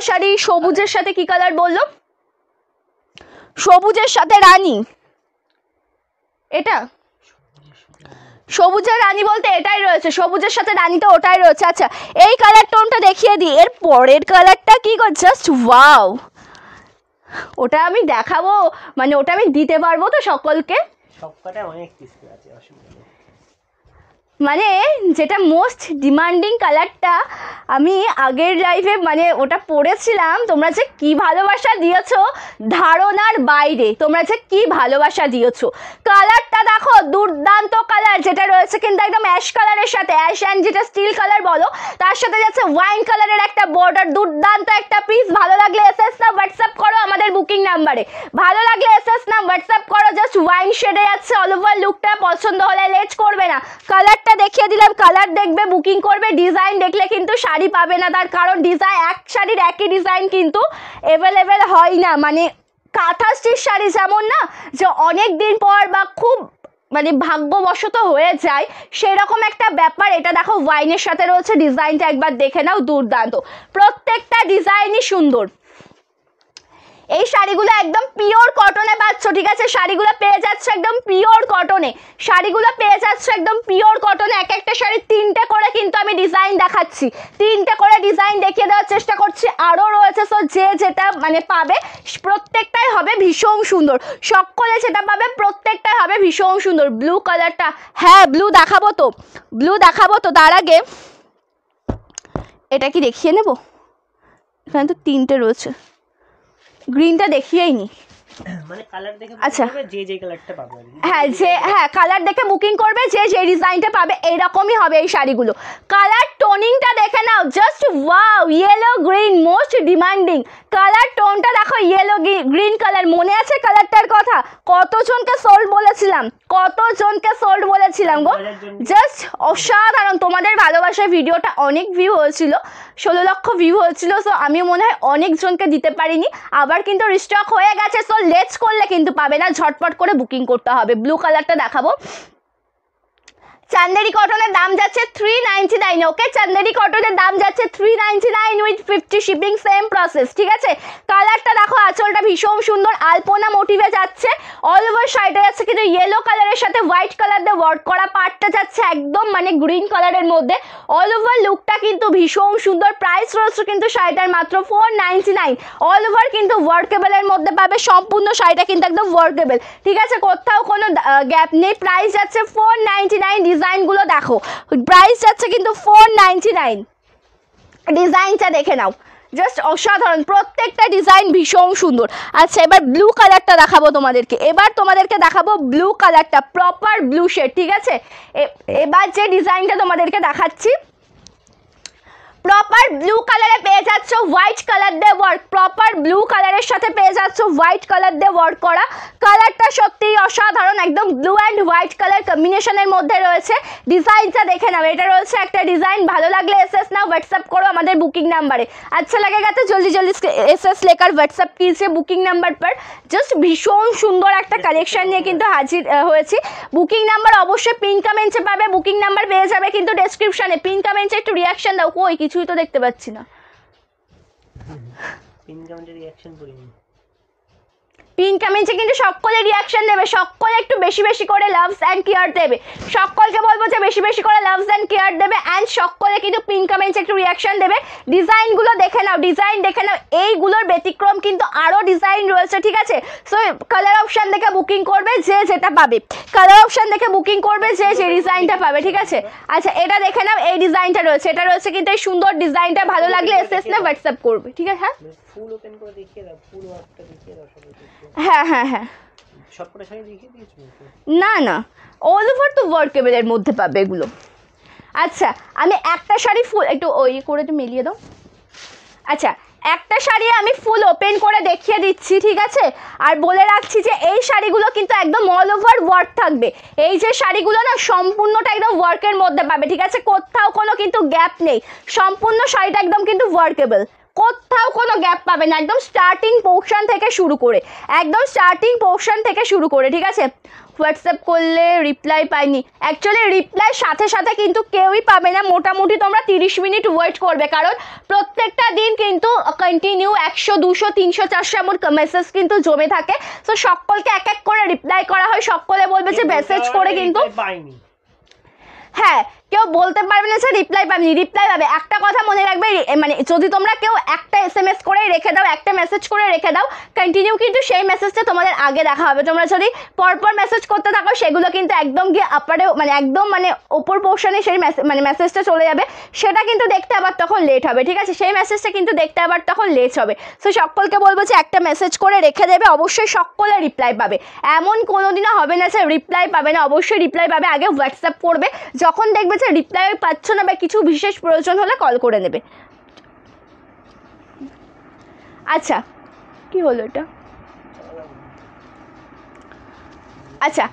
শাড়ি সবুজের সাথে কি কালার বললো? সবুজের সাথে রানী, এটা সবুজের রানী বলতে এটাই রয়েছে, সবুজের সাথে রানীতে ওটাই রয়েছে। আচ্ছা এই কালার টোনটা দেখিয়ে দিই, এর পরের কালারটা কি গো, জাস্ট ওয়াও, ওটা আমি দেখাবো, মানে ওটা আমি দিতে পারবো তো সকলকে,
সবকটা অনেক কিছু আছে, অসুবিধা নেই।
মানে যেটা মোস্ট ডিমান্ডিং কালারটা আমি আগের লাইভে মানে ওটা পড়েছিলাম, তোমরা যে কি ভালোবাসা দিয়েছো ধারণার বাইরে, তোমরা যে কি ভালোবাসা দিয়েছো। কালারটা দেখো দুর্দান্ত কালার, যেটা রয়েছে কিন্তু একদম অ্যাশ কালারের সাথে, অ্যাশ অ্যান্ড যেটা স্টিল কালার বলো তার সাথে যাচ্ছে ওয়াইন কালারের একটা বর্ডার, দুর্দান্ত একটা পিস। ভালো লাগলে এসএস না হোয়াটসঅ্যাপ করো আমাদের বুকিং নাম্বারে, ভালো লাগলে এসএস না হোয়াটসঅ্যাপ করো। জাস্ট ওয়াইন শেডে যাচ্ছে অল ওভার লুকটা, পছন্দ হলে লেট করবে না, কালারটা দেখিয়ে দিলাম, কালার দেখবে বুকিং করবে। ডিজাইন দেখলে কিন্তু শাড়ি পাবে না, তার কারণ ডিজাইন এক শাড়ির একই ডিজাইন কিন্তু অ্যাভেলেবেল হয় না, মানে কাঁথা স্টিচ শাড়ি যেমন না যে অনেক দিন পর বা খুব মানে ভাগ্যবশত হয়ে যায় সেরকম একটা ব্যাপার। এটা দেখো ওয়াইনের সাথে রয়েছে, ডিজাইনটা একবার দেখে নাও, দুর্দান্ত, প্রত্যেকটা ডিজাইনই সুন্দর। এই শাড়িগুলো একদম পিওর কটনে পাচ্ছ, ঠিক আছে, শাড়িগুলো পেয়ে যাচ্ছে একদম পিওর কটনে, শাড়িগুলো পেয়ে যাচ্ছে একদম পিওর কটনে। এক একটা শাড়ি তিনটে করে কিন্তু আমি ডিজাইন দেখাচ্ছি, তিনটে করে ডিজাইন দেখিয়ে দেওয়ার চেষ্টা করছি, আরও রয়েছে। সো যে যেটা মানে পাবে প্রত্যেকটাই হবে ভীষণ সুন্দর, সকলে যেটা পাবে প্রত্যেকটাই হবে ভীষণ সুন্দর। ব্লু কালারটা, হ্যাঁ ব্লু দেখাবো তো, ব্লু দেখাবো তো, তার আগে এটা কি দেখিয়ে নেব, এখানে তো তিনটে রয়েছে, গ্রিনটা দেখিয়েই নি,
মানে কালার দেখে
আচ্ছা
যে কালারটা পাবে,
হ্যাঁ কালার দেখে বুকিং করবে, যে ডিজাইনটা পাবে এইরকমই হবে এই শাড়িগুলো। কালার টোনিংটা দেখে নাও, just wow, yellow green most demanding colour টোনটা দেখো, ইয়েলো গ্রিন কালার, মনে আছে কালারটার কথা, কতজনকে সোল্ড বলেছিলাম, কতজনকে সোল্ড বলেছিলাম গো, জাস্ট অসাধারণ। তোমাদের ভালোবাসায় ভিডিওটা অনেক ভিউ হয়েছিল, 16 লক্ষ ভিউ হয়েছিল। সো আমি মনে হয় অনেকজনকে দিতে পারিনি, আবার কিন্তু রিস্টক হয়ে গেছে। সো লেটস করলে কিন্তু পাবে না, ঝটপট করে বুকিং করতে হবে। ব্লু কালারটা দেখাবো, চান্দেরি কটনের দাম যাচ্ছে 399, ওকে, চান্দেরি কটনের দাম যাচ্ছে 399 উইথ 50 শিপিং, সেম প্রসেস, ঠিক আছে। কালারটা দেখো, আঁচলটা ভীষণ সুন্দর আলপনা মোটিভে যাচ্ছে, অল ওভার শাড়িটা যাচ্ছে কিন্তু ইয়েলো কালারের সাথে হোয়াইট কালার দিয়ে ওয়ার্ক করা, পার্টটা যাচ্ছে একদম মানে গ্রিন কালারের মধ্যে, অল ওভার লুকটা কিন্তু ভীষণ সুন্দর। প্রাইস রয়েছে কিন্তু শাড়িটার মাত্র 499, অল ওভার কিন্তু ওয়ার্কেবলের মধ্যে পাবে, সম্পূর্ণ শাড়িটা কিন্তু একদম ওয়ার্কেবল, ঠিক আছে, কোথাও কোনো গ্যাপ নেই। প্রাইস যাচ্ছে 499, ডিজাইনগুলো দেখো, প্রাইস যাচ্ছে কিন্তু 499, ডিজাইনটা দেখে নাও, জাস্ট অসাধারণ, প্রত্যেকটা ডিজাইন ভীষণ সুন্দর। আচ্ছা এবার ব্লু কালারটা দেখাবো তোমাদেরকে, এবার তোমাদেরকে দেখাবো ব্লু কালারটা, প্রপার ব্লু শেড, ঠিক আছে। এবার যে ডিজাইনটা তোমাদেরকে দেখাচ্ছি প্রপার ব্লু কালারে পেয়ে যাচ্ছ হোয়াইট কালার দিয়ে ওয়ার্ক, প্রপার ব্লু কালারের সাথে পেয়ে যাচ্ছ হোয়াইট কালার দিয়ে ওয়ার্ক করা। কালারটা সত্যিই অসাধারণ, একদম ব্লু অ্যান্ড হোয়াইট কালার কম্বিনেশনের মধ্যে রয়েছে। ডিজাইনটা দেখে নাও, এটা রয়েছে একটা ডিজাইন, ভালো লাগলে এসএস না হোয়াটসঅ্যাপ করো আমাদের বুকিং নাম্বারে। अच्छा लगेगा तो जल्दी जल्दी एसएस लेकर व्हाट्सअप कीजिए बुकिंग नंबर पर। জাস্ট ভীষণ সুন্দর একটা কালেকশন নিয়ে কিন্তু হাজির হয়েছি। বুকিং নাম্বার অবশ্যই পিন কমেন্টে পাবে, বুকিং নাম্বার পেয়ে যাবে কিন্তু ডেসক্রিপশনে। পিন কমেন্টে একটু রিয়াকশন দাও, কই কিছুই তো দেখতে পাচ্ছি না।
পিন কমেন্টে রিয়াকশন করিনি,
পিন কমেন্টে কিন্তু সকলে রিয়াকশন দেবে, সকলে একটু বেশি বেশি করে লাভস অ্যান্ড কেয়ার দেবে, সকলকে বলবো যে বেশি বেশি করে লাভস অ্যান্ড কেয়ার দেবে অ্যান্ড সকলে কিন্তু পিন কমেন্টে একটু রিয়াকশন দেবে। ডিজাইনগুলো দেখে নাও, ডিজাইন দেখে নাও, এইগুলোর ব্যতিক্রম কিন্তু আরও ডিজাইন রয়েছে, ঠিক আছে। সো কালার অপশান দেখে বুকিং করবে যে যেটা পাবে, কালার অপশান দেখে বুকিং করবে যে যে ডিজাইনটা পাবে, ঠিক আছে। আচ্ছা এটা দেখে নাও, এই ডিজাইনটা রয়েছে, এটা রয়েছে কিন্তু এই সুন্দর ডিজাইনটা, ভালো লাগলে এসএস না হোয়াটসঅ্যাপ করবে, ঠিক আছে। হ্যাঁ
ফুল ওপেন করে দেখিয়ে দাও, ফুল ওয়ার্কটা দেখিয়ে দাও সবাইকে।
হ্যাঁ হ্যাঁ হ্যাঁ,
সবকটা শাড়ি দেখিয়ে দিয়েছো
না না, অল ওভার তো ওয়ার্কেবলের মধ্যে পাবে এগুলো। আচ্ছা আমি একটা শাড়ি ফুল একটু ওই করে একটু মিলিয়ে দাও। আচ্ছা একটা শাড়ি আমি ফুল ওপেন করে দেখিয়ে দিচ্ছি, ঠিক আছে। আর বলে রাখছি যে এই শাড়িগুলো কিন্তু একদম অল ওভার ওয়ার্ক থাকবে, এই যে শাড়িগুলো না সম্পূর্ণটা একদম ওয়ার্কের মধ্যে পাবে, ঠিক আছে, কোথাও কোনো কিন্তু গ্যাপ নেই, সম্পূর্ণ শাড়িটা একদম কিন্তু ওয়ার্কেবল, কোথাও কোনো গ্যাপ পাবে না, একদম স্টার্টিং পোর্শন থেকে শুরু করে, একদম স্টার্টিং পোর্শন থেকে শুরু করে, ঠিক আছে। হোয়াটসঅ্যাপ করলে রিপ্লাই পাইনি, অ্যাকচুয়ালি রিপ্লাই সাথে সাথে কিন্তু কেউই পাবে না, মোটামুটি তোমরা 30 মিনিট ওয়েট করবে, কারণ প্রত্যেকটা দিন কিন্তু কন্টিনিউ 100 200 300 400 এমন মেসেজ কিন্তু জমে থাকে। সো সকলকে এক এক করে রিপ্লাই করা হয়, সকলে বলবে যে মেসেজ করে কিন্তু
পাইনি।
হ্যাঁ, কেউ বলতে পারবে না যে রিপ্লাই পাবেনি, রিপ্লাই পাবে। একটা কথা মনে রাখবে, মানে যদি তোমরা কেউ একটা SMS করে রেখে দাও, একটা মেসেজ করে রেখে দাও, কন্টিনিউ কিন্তু সেই মেসেজটা তোমাদের আগে দেখা হবে। তোমরা যদি পরপর মেসেজ করতে থাকো সেগুলো কিন্তু একদম গিয়ে আপারে মানে একদম মানে ওপর পোর্শনে সেই মানে মেসেজটা চলে যাবে, সেটা কিন্তু দেখতে আবার তখন লেট হবে, ঠিক আছে। সেই মেসেজটা কিন্তু দেখতে আবার তখন লেট হবে। সো সকলকে বলবো যে একটা মেসেজ করে রেখে দেবে, অবশ্যই সকলে রিপ্লাই পাবে, এমন কোনোদিনও হবে না যে রিপ্লাই পাবে না, অবশ্যই রিপ্লাই পাবে। আগে হোয়াটসঅ্যাপ করবে, যখন দেখবে যে রিপ্লাই পাচ্ছ না বা কিছু বিশেষ প্রয়োজন হলে কল করে নেবে। আচ্ছা, কি হলো এটা? আচ্ছা,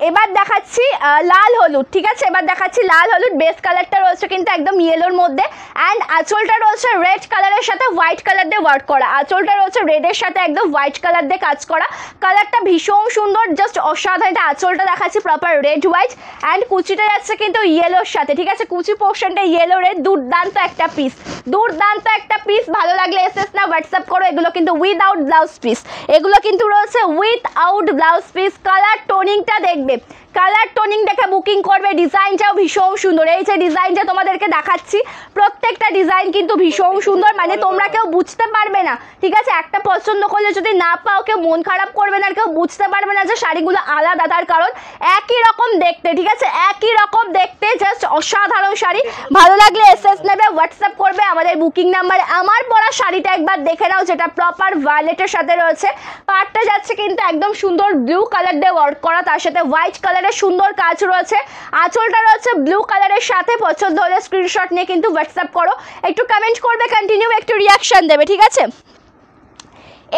এবার দেখাচ্ছি লাল হলুদ, ঠিক আছে। এবার দেখাচ্ছি লাল হলুদ, বেস কালারটা রয়েছে কিন্তু একদম ইয়েলোর মধ্যে, অ্যান্ড আঁচলটা রয়েছে রেড কালারের সাথে হোয়াইট কালার দিয়ে ওয়ার্ক করা, আঁচলটা রয়েছে রেডের সাথে একদম হোয়াইট কালার দিয়ে কাজ করা, কালারটা ভীষণ সুন্দর, জাস্ট অসাধারণ। এটা আঁচলটা দেখাচ্ছি প্রপার রেড হোয়াইট, অ্যান্ড কুচিটা যাচ্ছে কিন্তু ইয়েলোর সাথে, ঠিক আছে। কুচি পোর্শনটা ইয়েলো রেড, দুর্দান্ত একটা পিস, দুর্দান্ত একটা পিস। ভালো লাগলে এসএস না হোয়াটসঅ্যাপ করো। এগুলো কিন্তু উইদাউট ব্লাউজ পিস, এগুলো কিন্তু রয়েছে উইথআউট ব্লাউজ পিস। কালার টোনিংটা দেখবে, কালার টোনিং দেখে বুকিং করবে। ডিজাইনটাও ভীষণ সুন্দর, এই যে ডিজাইনটা তোমাদেরকে দেখাচ্ছি, প্রত্যেকটা ডিজাইন কিন্তু ভীষণ সুন্দর, মানে তোমরা কেউ বুঝতে পারবে না, ঠিক আছে। একটা পছন্দ করলে যদি না পাও কেউ মন খারাপ করবে না, আর কেউ বুঝতে পারবে না যে শাড়িগুলো আলাদা, তার কারণ একই রকম দেখতে, ঠিক আছে, একই রকম দেখতে, জাস্ট অসাধারণ শাড়ি। ভালো লাগলে এসএস নেবে, হোয়াটসঅ্যাপ করবে আমাদের বুকিং নাম্বারে। আমার পরা শাড়িটা একবার দেখে নাও, যেটা প্রপার ভায়োলেটের সাথে রয়েছে, পাড়টা যাচ্ছে কিন্তু একদম সুন্দর ব্লু কালার দিয়ে ওয়ার্ক করা, তার সাথে হোয়াইট কালারের সুন্দর কাজ রয়েছে, আঁচলটা রয়েছে ব্লু কালারের সাথে। পছন্দ হলে স্ক্রিনশট নিয়ে কিন্তু হোয়াটসঅ্যাপ করো, একটু কমেন্ট করবে, কন্টিনিউ একটু রিয়াকশন দেবে, ঠিক আছে।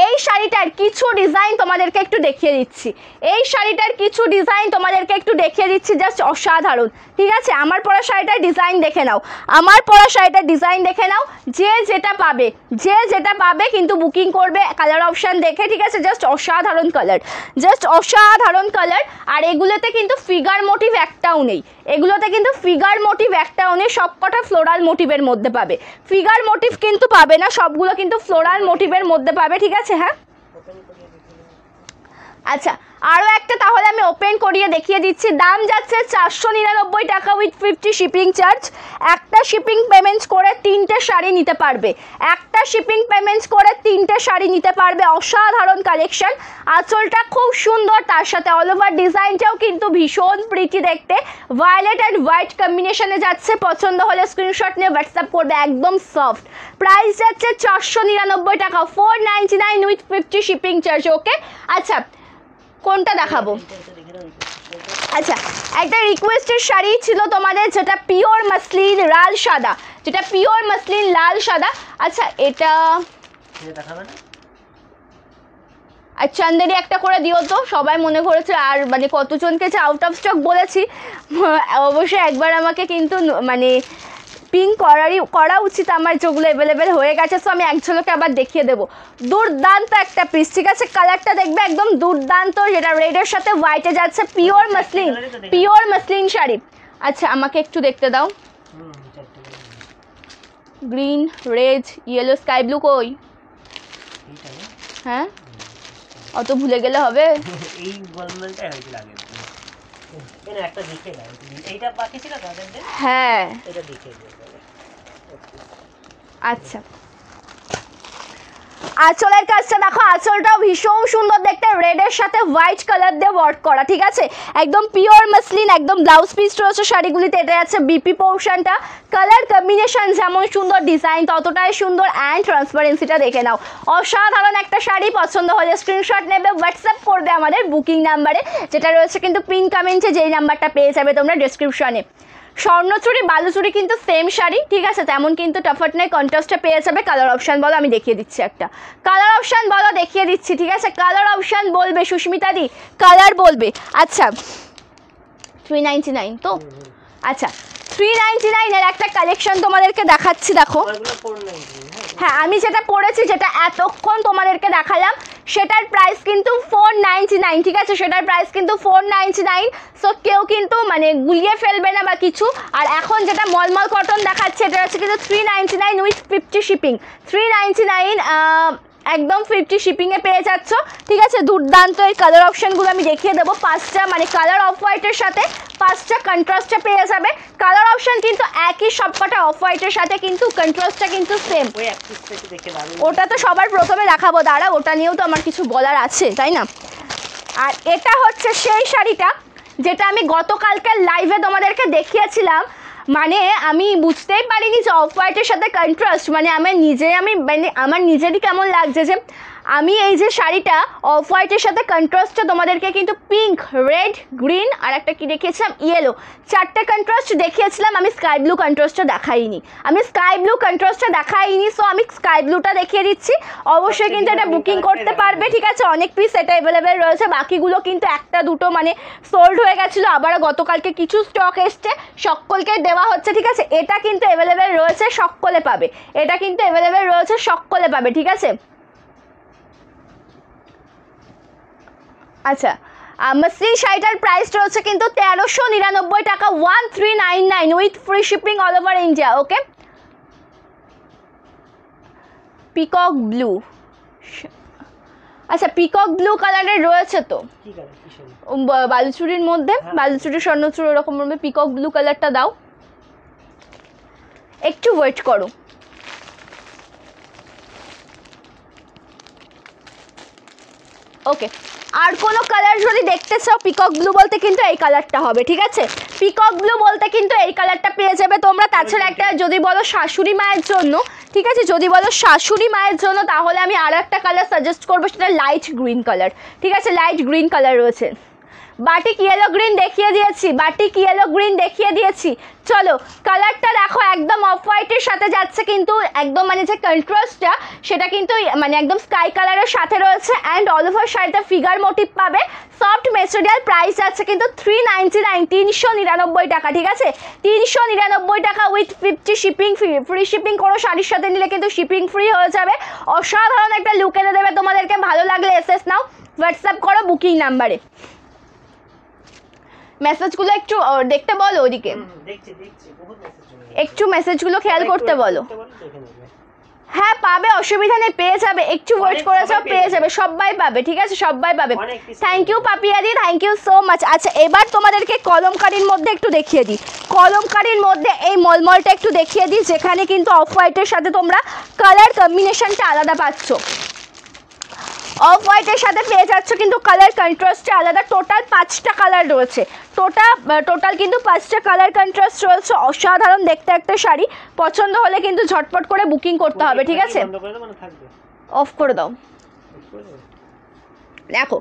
এই শাড়িটার কিছু ডিজাইন তোমাদেরকে একটু দেখিয়ে দিচ্ছি, এই শাড়িটার কিছু ডিজাইন তোমাদেরকে একটু দেখিয়ে দিচ্ছি, জাস্ট অসাধারণ, ঠিক আছে। আমার পরা শাড়িটার ডিজাইন দেখে নাও, আমার পরা শাড়িটার ডিজাইন দেখে নাও, যে যেটা পাবে, যে যেটা পাবে কিন্তু বুকিং করবে কালার অপশান দেখে, ঠিক আছে। জাস্ট অসাধারণ কালার, জাস্ট অসাধারণ কালার। আর এগুলোতে কিন্তু ফিগার মোটিভ একটাও নেই, এগুলোতে কিন্তু ফিগার মোটিভ একটাও নেই, সবকটা ফ্লোরাল মোটিভের মধ্যে পাবে, ফিগার মোটিভ কিন্তু পাবে না, সবগুলো কিন্তু ফ্লোরাল মোটিভের মধ্যে পাবে, ঠিক আছে। হ্যাঁ, আচ্ছা, আরও একটা তাহলে আমি ওপেন করিয়ে দেখিয়ে দিচ্ছি। দাম যাচ্ছে 499 টাকা উইথ 50 শিপিং চার্জ। একটা শিপিং পেমেন্টস করে 3টে শাড়ি নিতে পারবে, একটা শিপিং পেমেন্টস করে 3টে শাড়ি নিতে পারবে। অসাধারণ কালেকশন, আঁচলটা খুব সুন্দর, তার সাথে অল ওভার ডিজাইনটাও কিন্তু ভীষণ প্রিটি দেখতে, ভায়োলেট অ্যান্ড হোয়াইট কম্বিনেশনে যাচ্ছে। পছন্দ হলে স্ক্রিনশট নিয়ে হোয়াটসঅ্যাপ করবে, একদম সফট। প্রাইস যাচ্ছে 499 টাকা, 499 উইথ 50 শিপিং চার্জ। ওকে, আচ্ছা কোনটা দেখাবো? আচ্ছা, একটা রিকোয়েস্টের শাড়ি ছিল তোমাদের, যেটা পিওর মাসলিন লাল সাদা, যেটা পিওর মাসলিন লাল সাদা। আচ্ছা, এটা আর চান্দেরি একটা করে দিও তো, সবাই মনে করেছে, আর মানে কতজনকে যে আউট অফ স্টক বলেছি, অবশ্যই একবার আমাকে কিন্তু মানে পিঙ্ক করা উচিত আমার, যেগুলো অ্যাভেলেবেল হয়ে গেছে। সো আমি এক ঝলকে আবার দেখিয়ে দেবো। দুর্দান্ত একটা পিস, ঠিক আছে। কালারটা দেখবে একদম দুর্দান্ত, যেটা রেডের সাথে হোয়াইটে যাচ্ছে, pure muslin, pure muslin sari. আচ্ছা, আমাকে একটু দেখতে দাও। Green, red, yellow, sky blue কই? হ্যাঁ, অত ভুলে গেলে হবে?
এই গোলমালটা হয়েছিল আগে, কেন একটা দেখে দাও, এইটা বাকি ছিল তাদের,
হ্যাঁ
এটা দেখে দাও।
আচ্ছা, আঁচলের কাজটা দেখো, আঁচলটাও ভীষণ সুন্দর দেখতে, রেডের সাথে হোয়াইট কালার দিয়ে ওয়ার্ক করা, ঠিক আছে। একদম পিওর মাসলিন, একদম ব্লাউজ পিস রয়েছে শাড়িগুলিতে। এটা আছে বিপি পোর্শনটা, কালার কম্বিনেশন যেমন সুন্দর, ডিজাইন ততটাই সুন্দর, অ্যান্ড ট্রান্সপারেন্সিটা দেখে নাও। অসাধারণ একটা শাড়ি। পছন্দ হলে স্ক্রিনশট নেবে, হোয়াটসঅ্যাপ করবে আমাদের বুকিং নাম্বারে, যেটা রয়েছে কিন্তু পিন কমেন্টে, যেই নাম্বারটা পেয়ে যাবে তোমরা ডেসক্রিপশনে। স্বর্ণচুরি বালুচুরি কিন্তু সেম শাড়ি, ঠিক আছে, তেমন কিন্তু তফাৎ নেই, কন্ট্রাস্টে পেয়ে যাবে। কালার অপশান বলো, আমি দেখিয়ে দিচ্ছি একটা কালার অপশান বলো, দেখিয়ে দিচ্ছি, ঠিক আছে। কালার অপশান বলবে সুস্মিতা দি, কালার বলবে। আচ্ছা, 399 তো, আচ্ছা 399 এর একটা কালেকশন তোমাদেরকে দেখাচ্ছি, দেখো। হ্যাঁ আমি যেটা পরেছি, যেটা এতক্ষণ তোমাদেরকে দেখালাম, সেটার প্রাইস কিন্তু 499, ঠিক আছে, সেটার প্রাইস কিন্তু 499। সো কেউ কিন্তু মানে গুলিয়ে ফেলবে না বা কিছু। আর এখন যেটা মলমল কটন দেখাচ্ছে, এটা হচ্ছে কিন্তু 399 উইথ 50 শিপিং। 399 একদম 50 শিপিংয়ে পেয়ে যাচ্ছ, ঠিক আছে। দুর্দান্ত এই কালার অপশানগুলো আমি দেখিয়ে দেবো। 5টা মানে কালার অফ হোয়াইটের সাথে 5টা কন্ট্রাস্টে পেয়ে যাবে। কালার অপশান কিন্তু একই, সবকটা অফ হোয়াইটের সাথে কিন্তু কন্ট্রাস্টটা কিন্তু সেম। ওটা তো সবার প্রথমে দেখাবো, দাঁড়া, ওটা নিয়েও তো আমার কিছু বলার আছে, তাই না। আর এটা হচ্ছে সেই শাড়িটা যেটা আমি গতকালকের লাইভে তোমাদেরকে দেখিয়েছিলাম। মানে আমি বুঝতেই পারিনি যে অফ হোয়াইটের সাথে কন্ট্রাস্ট, মানে আমার নিজেরই কেমন লাগছে যে আমি এই যে শাড়িটা অফ হোয়াইটের সাথে কন্ট্রাস্টটা তোমাদেরকে কিন্তু পিঙ্ক, রেড, গ্রিন আর একটা কি দেখিয়েছিলাম, ইয়েলো, 4টে কন্ট্রাস্ট দেখিয়েছিলাম। আমি স্কাই ব্লু কন্ট্রাস্টটা দেখাইনি, সো আমি স্কাই ব্লুটা দেখিয়ে দিচ্ছি। অবশ্যই কিন্তু এটা বুকিং করতে পারবে, ঠিক আছে। অনেক পিস এটা অ্যাভেলেবেল রয়েছে, বাকিগুলো কিন্তু একটা দুটো মানে সোল্ড হয়ে গেছিলো, আবার গতকালকে কিছু স্টক এসছে, সকলকে দেওয়া হচ্ছে, ঠিক আছে। এটা কিন্তু অ্যাভেলেবেল রয়েছে, সকলে পাবে, ঠিক আছে। আচ্ছা, মসলিন শাড়িটার প্রাইস রয়েছে কিন্তু 1399 টাকা, 1399 with free shipping all over India. Okay, peacock blue, আচ্ছা পিকক ব্লু কালারের রয়েছে তো বালুচুরির মধ্যে, বালুচুরি স্বর্ণচুরি ওরকম মধ্যে পিকক ব্লু কালারটা দাও, একটু ওয়েট করো। ওকে, আর কোনো কালার যদি দেখতে চাও, পিকক ব্লু বলতে কিন্তু এই কালারটা হবে, ঠিক আছে। পিকক ব্লু বলতে কিন্তু এই কালারটা পেয়ে যাবে তোমরা। তাছাড়া একটা যদি বলো শাশুড়ি মায়ের জন্য, ঠিক আছে, যদি বলো শাশুড়ি মায়ের জন্য, তাহলে আমি আর একটা কালার সাজেস্ট করবো, সেটা লাইট গ্রিন কালার, ঠিক আছে। লাইট গ্রিন কালার রয়েছে, বাটিক ইয়েলো গ্রিন দেখিয়ে দিয়েছি, চলো কালারটা দেখো, একদম অফ হোয়াইটের সাথে যাচ্ছে কিন্তু, একদম মানে যে কন্ট্রাস্টটা সেটা কিন্তু মানে একদম স্কাই কালারের সাথে রয়েছে। অ্যান্ড অল ওভার শাড়িতে ফিগার মোটিভ পাবে, সফট মেটেরিয়াল, প্রাইস আছে কিন্তু 399, 399 টাকা, ঠিক আছে। 399 টাকা উইথ 50 শিপিং, ফ্রি শিপিং কোনো শাড়ির সাথে নিলে কিন্তু শিপিং ফ্রি হয়ে যাবে। অসাধারণ একটা লুক এনে দেবে তোমাদেরকে, ভালো লাগলে এসএস নাও, হোয়াটসঅ্যাপ করো বুকিং নাম্বারে। মেসেজগুলো একটু দেখতে বলো, ওদিকে একটু মেসেজগুলো খেয়াল করতে বলো। হ্যাঁ পাবে, অসুবিধা নেই, পেয়ে যাবে, একটু ওয়েট করে যাও, পেয়ে যাবে, সবাই পাবে, ঠিক আছে, সবাই পাবে। Thank you Papiyadi, thank you so much. আচ্ছা এবার তোমাদেরকে কলমকারির মধ্যে একটু দেখিয়ে দিই, কলমকারির মধ্যে এই মলমলটা একটু দেখিয়ে দিই, যেখানে কিন্তু অফ হোয়াইটের সাথে তোমরা কালার কম্বিনেশনটা আলাদা পাচ্ছ। অফ হোয়াইটের সাথে পেয়ে যাচ্ছ কিন্তু কালার কন্ট্রাস্টটা আলাদা। টোটাল 5টা কালার রয়েছে, টোটাল কিন্তু 5টা কালার কন্ট্রাস্ট রয়েছে। অসাধারণ দেখতে একটা শাড়ি, পছন্দ হলে কিন্তু ঝটপট করে বুকিং করতে হবে, ঠিক আছে। অফ করে দাও, দেখো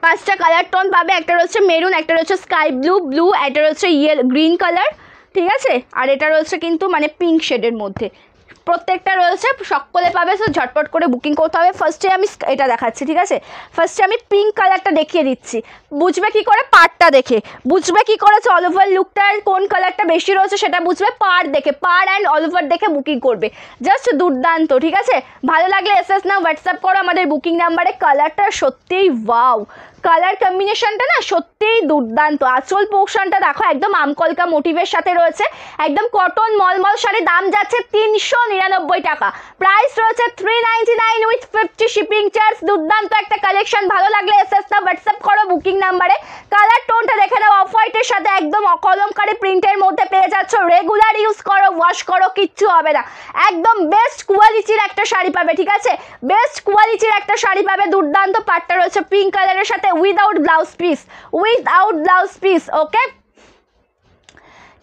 5টা কালার টোন পাবে, একটা রয়েছে মেরুন, একটা রয়েছে স্কাই ব্লু, একটা রয়েছে গ্রিন কালার, ঠিক আছে। আর এটা রয়েছে কিন্তু মানে পিঙ্ক শেডের মধ্যে, প্রত্যেকটা রয়েছে, সকলে পাবে। সো ঝটপট করে বুকিং করতে হবে। ফার্স্টে আমি এটা দেখাচ্ছি, ঠিক আছে, ফার্স্টে আমি পিঙ্ক কালারটা দেখিয়ে দিচ্ছি। বুঝবে কি করে? পাড়টা দেখে বুঝবে কি করে অল ওভার লুকটার কোন কালারটা বেশি রয়েছে, সেটা বুঝবে পাড় দেখে, পাড় অ্যান্ড অল ওভার দেখে বুকিং করবে, জাস্ট দুর্দান্ত, ঠিক আছে। ভালো লাগলে এসএস না, হোয়াটসঅ্যাপ করো আমাদের বুকিং নাম্বারে। কালারটা সত্যিই ওয়াও, কালার কম্বিনেশনটা না সত্যিই দুর্দান্ত। আঁচল পোর্শনটা দেখো, একদম আমকলকা মোটিভের সাথে রয়েছে, একদম কটন মলমল শাড়ি, দাম যাচ্ছে 399 টাকা, প্রাইস রয়েছে 399 উইথ 50 শিপিং চার্জ। দুর্দান্ত একটা কালেকশন, ভালো লাগলে এসএস না, হোয়াটসঅ্যাপ করো বুকিং নাম্বারে। কালার টোনটা দেখে নাও, অফ হোয়াইটের সাথে একদম কলমকারি প্রিন্টের মধ্যে পেয়ে যাচ্ছ। রেগুলার ইউজ করো, ওয়াশ করো, কিচ্ছু হবে না, একদম বেস্ট কোয়ালিটির একটা শাড়ি পাবে, ঠিক আছে, বেস্ট কোয়ালিটির একটা শাড়ি পাবে। দুর্দান্ত পাটটা রয়েছে পিঙ্ক কালারের সাথে without blouse piece, okay.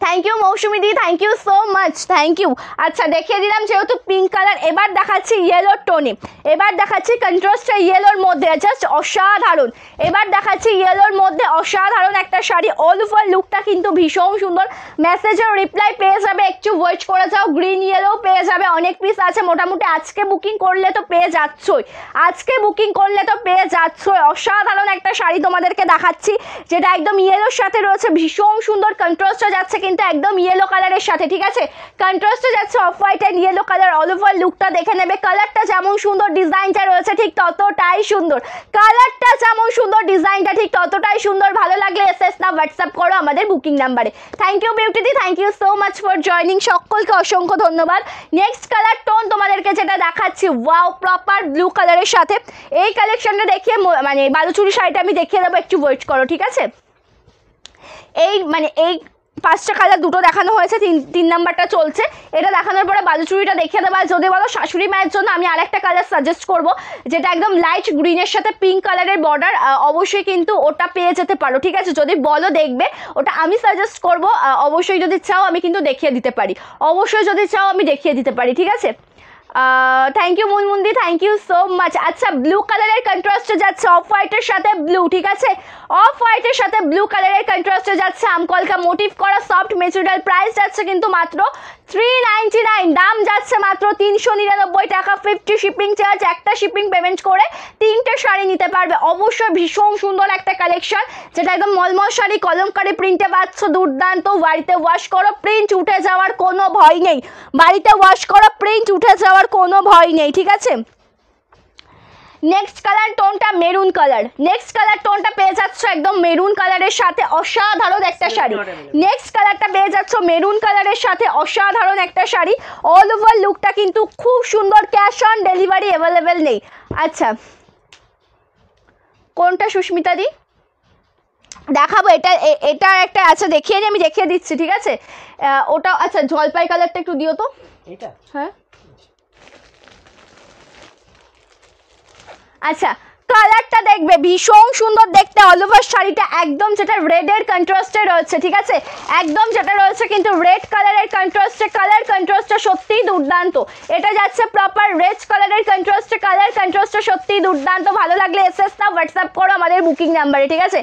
Thank you Mousumi di, thank you so much, thank you. আচ্ছা দেখিয়ে দিলাম যেহেতু পিঙ্ক কালার, এবার দেখাচ্ছি ইয়েলোর টোনে, এবার দেখাচ্ছি কন্ট্রাস্টটা ইয়েলোর মধ্যে, জাস্ট অসাধারণ। এবার দেখাচ্ছি ইয়েলোর মধ্যে অসাধারণ একটা শাড়ি, অল ওভার লুকটা কিন্তু ভীষণ সুন্দর। মেসেজের রিপ্লাই পেয়ে যাবে, একটু ওয়েট করে যাও। গ্রিন ইয়েলো পেয়ে যাবে, অনেক পিস আছে মোটামুটি, আজকে বুকিং করলে তো পেয়ে যাচ্ছই, অসাধারণ একটা শাড়ি তোমাদেরকে দেখাচ্ছি, যেটা একদম ইয়েলোর সাথে রয়েছে, ভীষণ সুন্দর কন্ট্রাস্টটা যাচ্ছে কিন্তু কিন্তু একদম ইয়েলো কালারের সাথে, ঠিক আছে। কন্ট্রাস্টে যাচ্ছে off white and yellow colour. All over লুকটা দেখে নেবে, কালারটা যেমন সুন্দর ডিজাইনটা রয়েছে ঠিক ততটাই সুন্দর, কালারটা যেমন সুন্দর ডিজাইনটা ঠিক ততটাই সুন্দর। ভালো লাগলে এসএস না হোয়াটসঅ্যাপ করো আমাদের বুকিং নাম্বারে। Thank you Beautydi, thank you so much for joining, সকলকে অসংখ্য ধন্যবাদ। নেক্সট কালার টোন তোমাদেরকে যেটা দেখাচ্ছি, ওয়াও প্রপার ব্লু কালারের সাথে। এই কালেকশনটা দেখিয়ে মানে বালুচুরি শাড়িটা আমি দেখিয়ে দেবো, একটু ওয়েট করো, ঠিক আছে। এই মানে এই 5টা কালার দুটো দেখানো হয়েছে, তিন নাম্বারটা চলছে। এটা দেখানোর পরে বালুচুরিটা দেখিয়ে দেবো। আর যদি বলো শাশুড়ি মায়ের জন্য আমি আরেকটা কালার সাজেস্ট করব, যেটা একদম লাইট গ্রিনের সাথে পিঙ্ক কালারের বর্ডার, অবশ্যই কিন্তু ওটা পেয়ে যেতে পারো, ঠিক আছে। যদি বলো দেখবে, ওটা আমি সাজেস্ট করব। অবশ্যই যদি চাও আমি কিন্তু দেখিয়ে দিতে পারি, অবশ্যই যদি চাও আমি দেখিয়ে দিতে পারি, ঠিক আছে। Thank you Munmundi, thank you so much. আচ্ছা, ব্লু কালারের কন্ট্রাস্টে যাচ্ছে অফ হোয়াইটের সাথে ব্লু, ঠিক আছে। অফ হোয়াইটের সাথে ব্লু কালারের কন্ট্রাস্টে যাচ্ছে আমকলকা মোটিভ করা সফট মেটেরিয়াল। প্রাইস যাচ্ছে কিন্তু মাত্র 399, দাম যাচ্ছে মাত্র 399 টাকা, 50 শিপিং চার্জ। একটা শিপিং পেমেন্ট করে 3টে শাড়ি নিতে পারবে। অবশ্যই ভীষণ সুন্দর একটা কালেকশন, যেটা একদম মলমল শাড়ি, কলমকারি প্রিন্টে পাচ্ছ, দুর্দান্ত। বাড়িতে ওয়াশ করো, প্রিন্ট উঠে যাওয়ার কোনো ভয় নেই, বাড়িতে ওয়াশ করো, প্রিন্ট উঠে যাওয়ার কোনো ভয় নেই, ঠিক আছে। নেক্সট কালার টোনটা মেরুন কালার, নেক্সট কালার টোনটা পেয়ে যাচ্ছ একদম মেরুন কালারের সাথে, অসাধারণ একটা শাড়ি। নেক্সট কালারটা পেয়ে যাচ্ছ মেরুন কালারের সাথে, অসাধারণ একটা শাড়ি। অল ওভার লুকটা কিন্তু খুব সুন্দর, ক্যাশ অন ডেলিভারি অ্যাভেলেবেল নেই। আচ্ছা, কোনটা সুস্মিতা দি দেখাবো? এটা একটা আছে, দেখিয়ে নি, আমি দেখিয়ে দিচ্ছি, ঠিক আছে। ওটা আচ্ছা, জলপাই কালারটা একটু দিও তো।
এটা
হ্যাঁ, আচ্ছা, কালারটা দেখবে ভীষণ সুন্দর দেখতে। অল ওভার শাড়িটা একদম যেটা রেডের কন্ট্রাস্টে রয়েছে, ঠিক আছে, একদম যেটা রয়েছে কিন্তু রেড কালারের কন্ট্রাস্টে। কালার কন্ট্রাস্টটা সত্যিই দুর্দান্ত। এটা যাচ্ছে প্রপার রেড কালারের কন্ট্রাস্টে, কালার কন্ট্রাস্টটা সত্যিই দুর্দান্ত। ভালো লাগলে এসএস না হোয়াটসঅ্যাপ করো আমাদের বুকিং নাম্বারে, ঠিক আছে।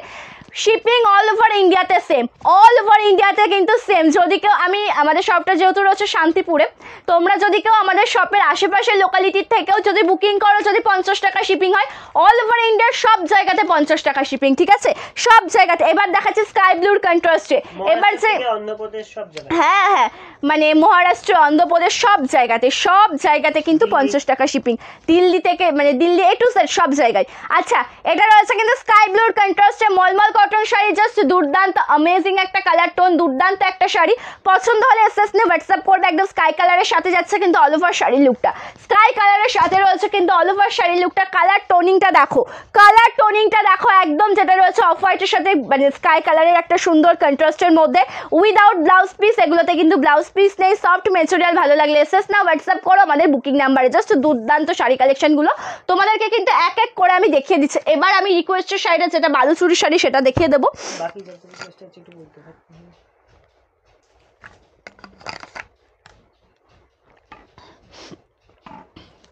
শিপিং অল ওভার ইন্ডিয়াতে সেম, অল ওভার ইন্ডিয়াতে কিন্তু সেম। যদি কেউ, আমি আমাদের শপটা যেহেতু রয়েছে শান্তিপুরে, তোমরা যদি কেউ আমাদের শপের আশেপাশের লোকালিটির থেকেও যদি বুকিং করো, যদি 50 টাকা শিপিং হয়, অল ওভার ইন্ডিয়ার সব জায়গাতে 50 টাকা শিপিং, ঠিক আছে, সব জায়গাতে। এবার দেখাচ্ছি স্কাই ব্লুর কন্ট্রাস্টে। এবার যে
অন্ধ্রপ্রদেশ সব জায়গায়,
হ্যাঁ হ্যাঁ, মানে মহারাষ্ট্র, অন্ধ্রপ্রদেশ সব জায়গাতে কিন্তু 50 টাকা শিপিং। দিল্লি থেকে, মানে দিল্লি A to Z সব জায়গায়। আচ্ছা, এটা রয়েছে কিন্তু স্কাই ব্লুর কন্ট্রাস্টে মলমল কটন শাড়ি, জাস্ট দুর্দান্ত, অ্যামেজিং একটা কালার টোন, দুর্দান্ত একটা শাড়ি। পছন্দ হলে এসএস নিয়ে হোয়াটসঅ্যাপ করবে। একদম স্কাই কালারের সাথে যাচ্ছে কিন্তু অল ওভার শাড়ির লুকটা, স্কাই কালারের সাথে রয়েছে কিন্তু অল ওভার শাড়ির লুকটা। কালার টোনিংটা দেখো, কালার টোনিংটা দেখো, একদম যেটা রয়েছে অফ হোয়াইটের সাথে মানে স্কাই কালারের একটা সুন্দর কন্ট্রাস্টের মধ্যে, উইদাউট ব্লাউজ পিস। এগুলোতে কিন্তু ব্লাউজ পিস নেই, সফট মেটেরিয়াল। ভালো লাগলে এসএস না হোয়াটসঅ্যাপ করো আমাদের বুকিং নাম্বারে। জাস্ট দুর্দান্ত শাড়ি কালেকশনগুলো তোমাদেরকে কিন্তু এক এক করে আমি দেখিয়ে দিচ্ছি। এবার আমি রিকোয়েস্টের শাড়িটা, যেটা বালুচুরি শাড়ি, সেটা দেখিয়ে দেবো।
বাকি যত রিকোয়েস্ট আছে একটু বলতে থাক।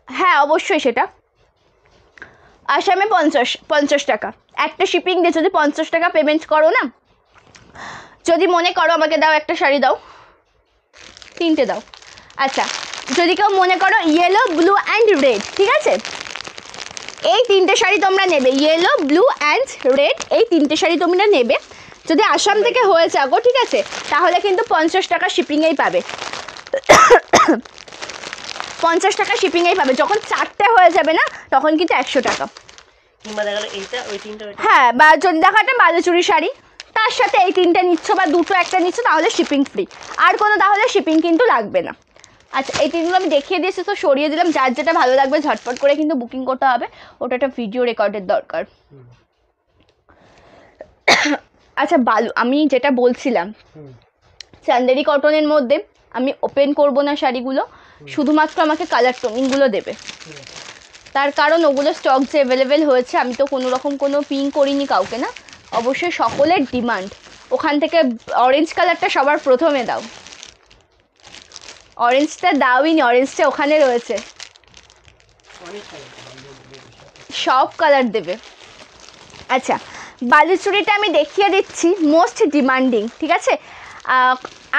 হ্যাঁ অবশ্যই, সেটা আসামে 50 টাকা একটা শিপিং দিয়ে। যদি 50 টাকা পেমেন্ট করো না, যদি মনে করো আমাকে দাও একটা শাড়ি দাও, 3টে দাও। আচ্ছা, যদি কেউ মনে করো ইয়েলো, ব্লু অ্যান্ড রেড, ঠিক আছে, এই 3টে শাড়ি তোমরা নেবে, ইয়েলো, ব্লু অ্যান্ড রেড, এই 3টে শাড়ি তোমরা নেবে। যদি আসাম থেকে হয়ে যাগো, ঠিক আছে, তাহলে কিন্তু 50 টাকা শিপিংয়েই পাবে, 50 টাকা শিপিংয়েই পাবে। যখন 4টে হয়ে যাবে না, তখন কিন্তু 100 টাকা।
কিংবা দেখা গেল এইটা, ওই 3টা,
হ্যাঁ, বা যদি দেখাটা বালুচুরি শাড়ি, তার সাথে এই 3টে নিচ্ছ বা 2টো একটা নিচ্ছ, তাহলে শিপিং ফ্রি, আর কোনো তাহলে শিপিং কিন্তু লাগবে না। আচ্ছা, এই 3গুলো আমি দেখিয়ে দিয়েছি, তো সরিয়ে দিলাম। যার যেটা ভালো লাগবে ঝটপট করে কিন্তু বুকিং করতে হবে, ওটা একটা ভিডিও রেকর্ডের দরকার। আচ্ছা, আমি যেটা বলছিলাম, চান্দেরি কটনের মধ্যে আমি ওপেন করব না শাড়িগুলো, শুধুমাত্র আমাকে কালার টোনিংগুলো দেবে। তার কারণ ওগুলো স্টক যে অ্যাভেলেবেল হয়েছে, আমি তো কোনো রকম কোনো পিং করিনি কাউকে না, অবশ্যই সকলের ডিমান্ড। ওখান থেকে অরেঞ্জ কালারটা সবার প্রথমে দাও, অরেঞ্জটা দাওই নি, অরেঞ্জটা ওখানে রয়েছে, সব কালার দেবে। আচ্ছা, বালুচুরিটা আমি দেখিয়ে দিচ্ছি, মোস্ট ডিমান্ডিং, ঠিক আছে।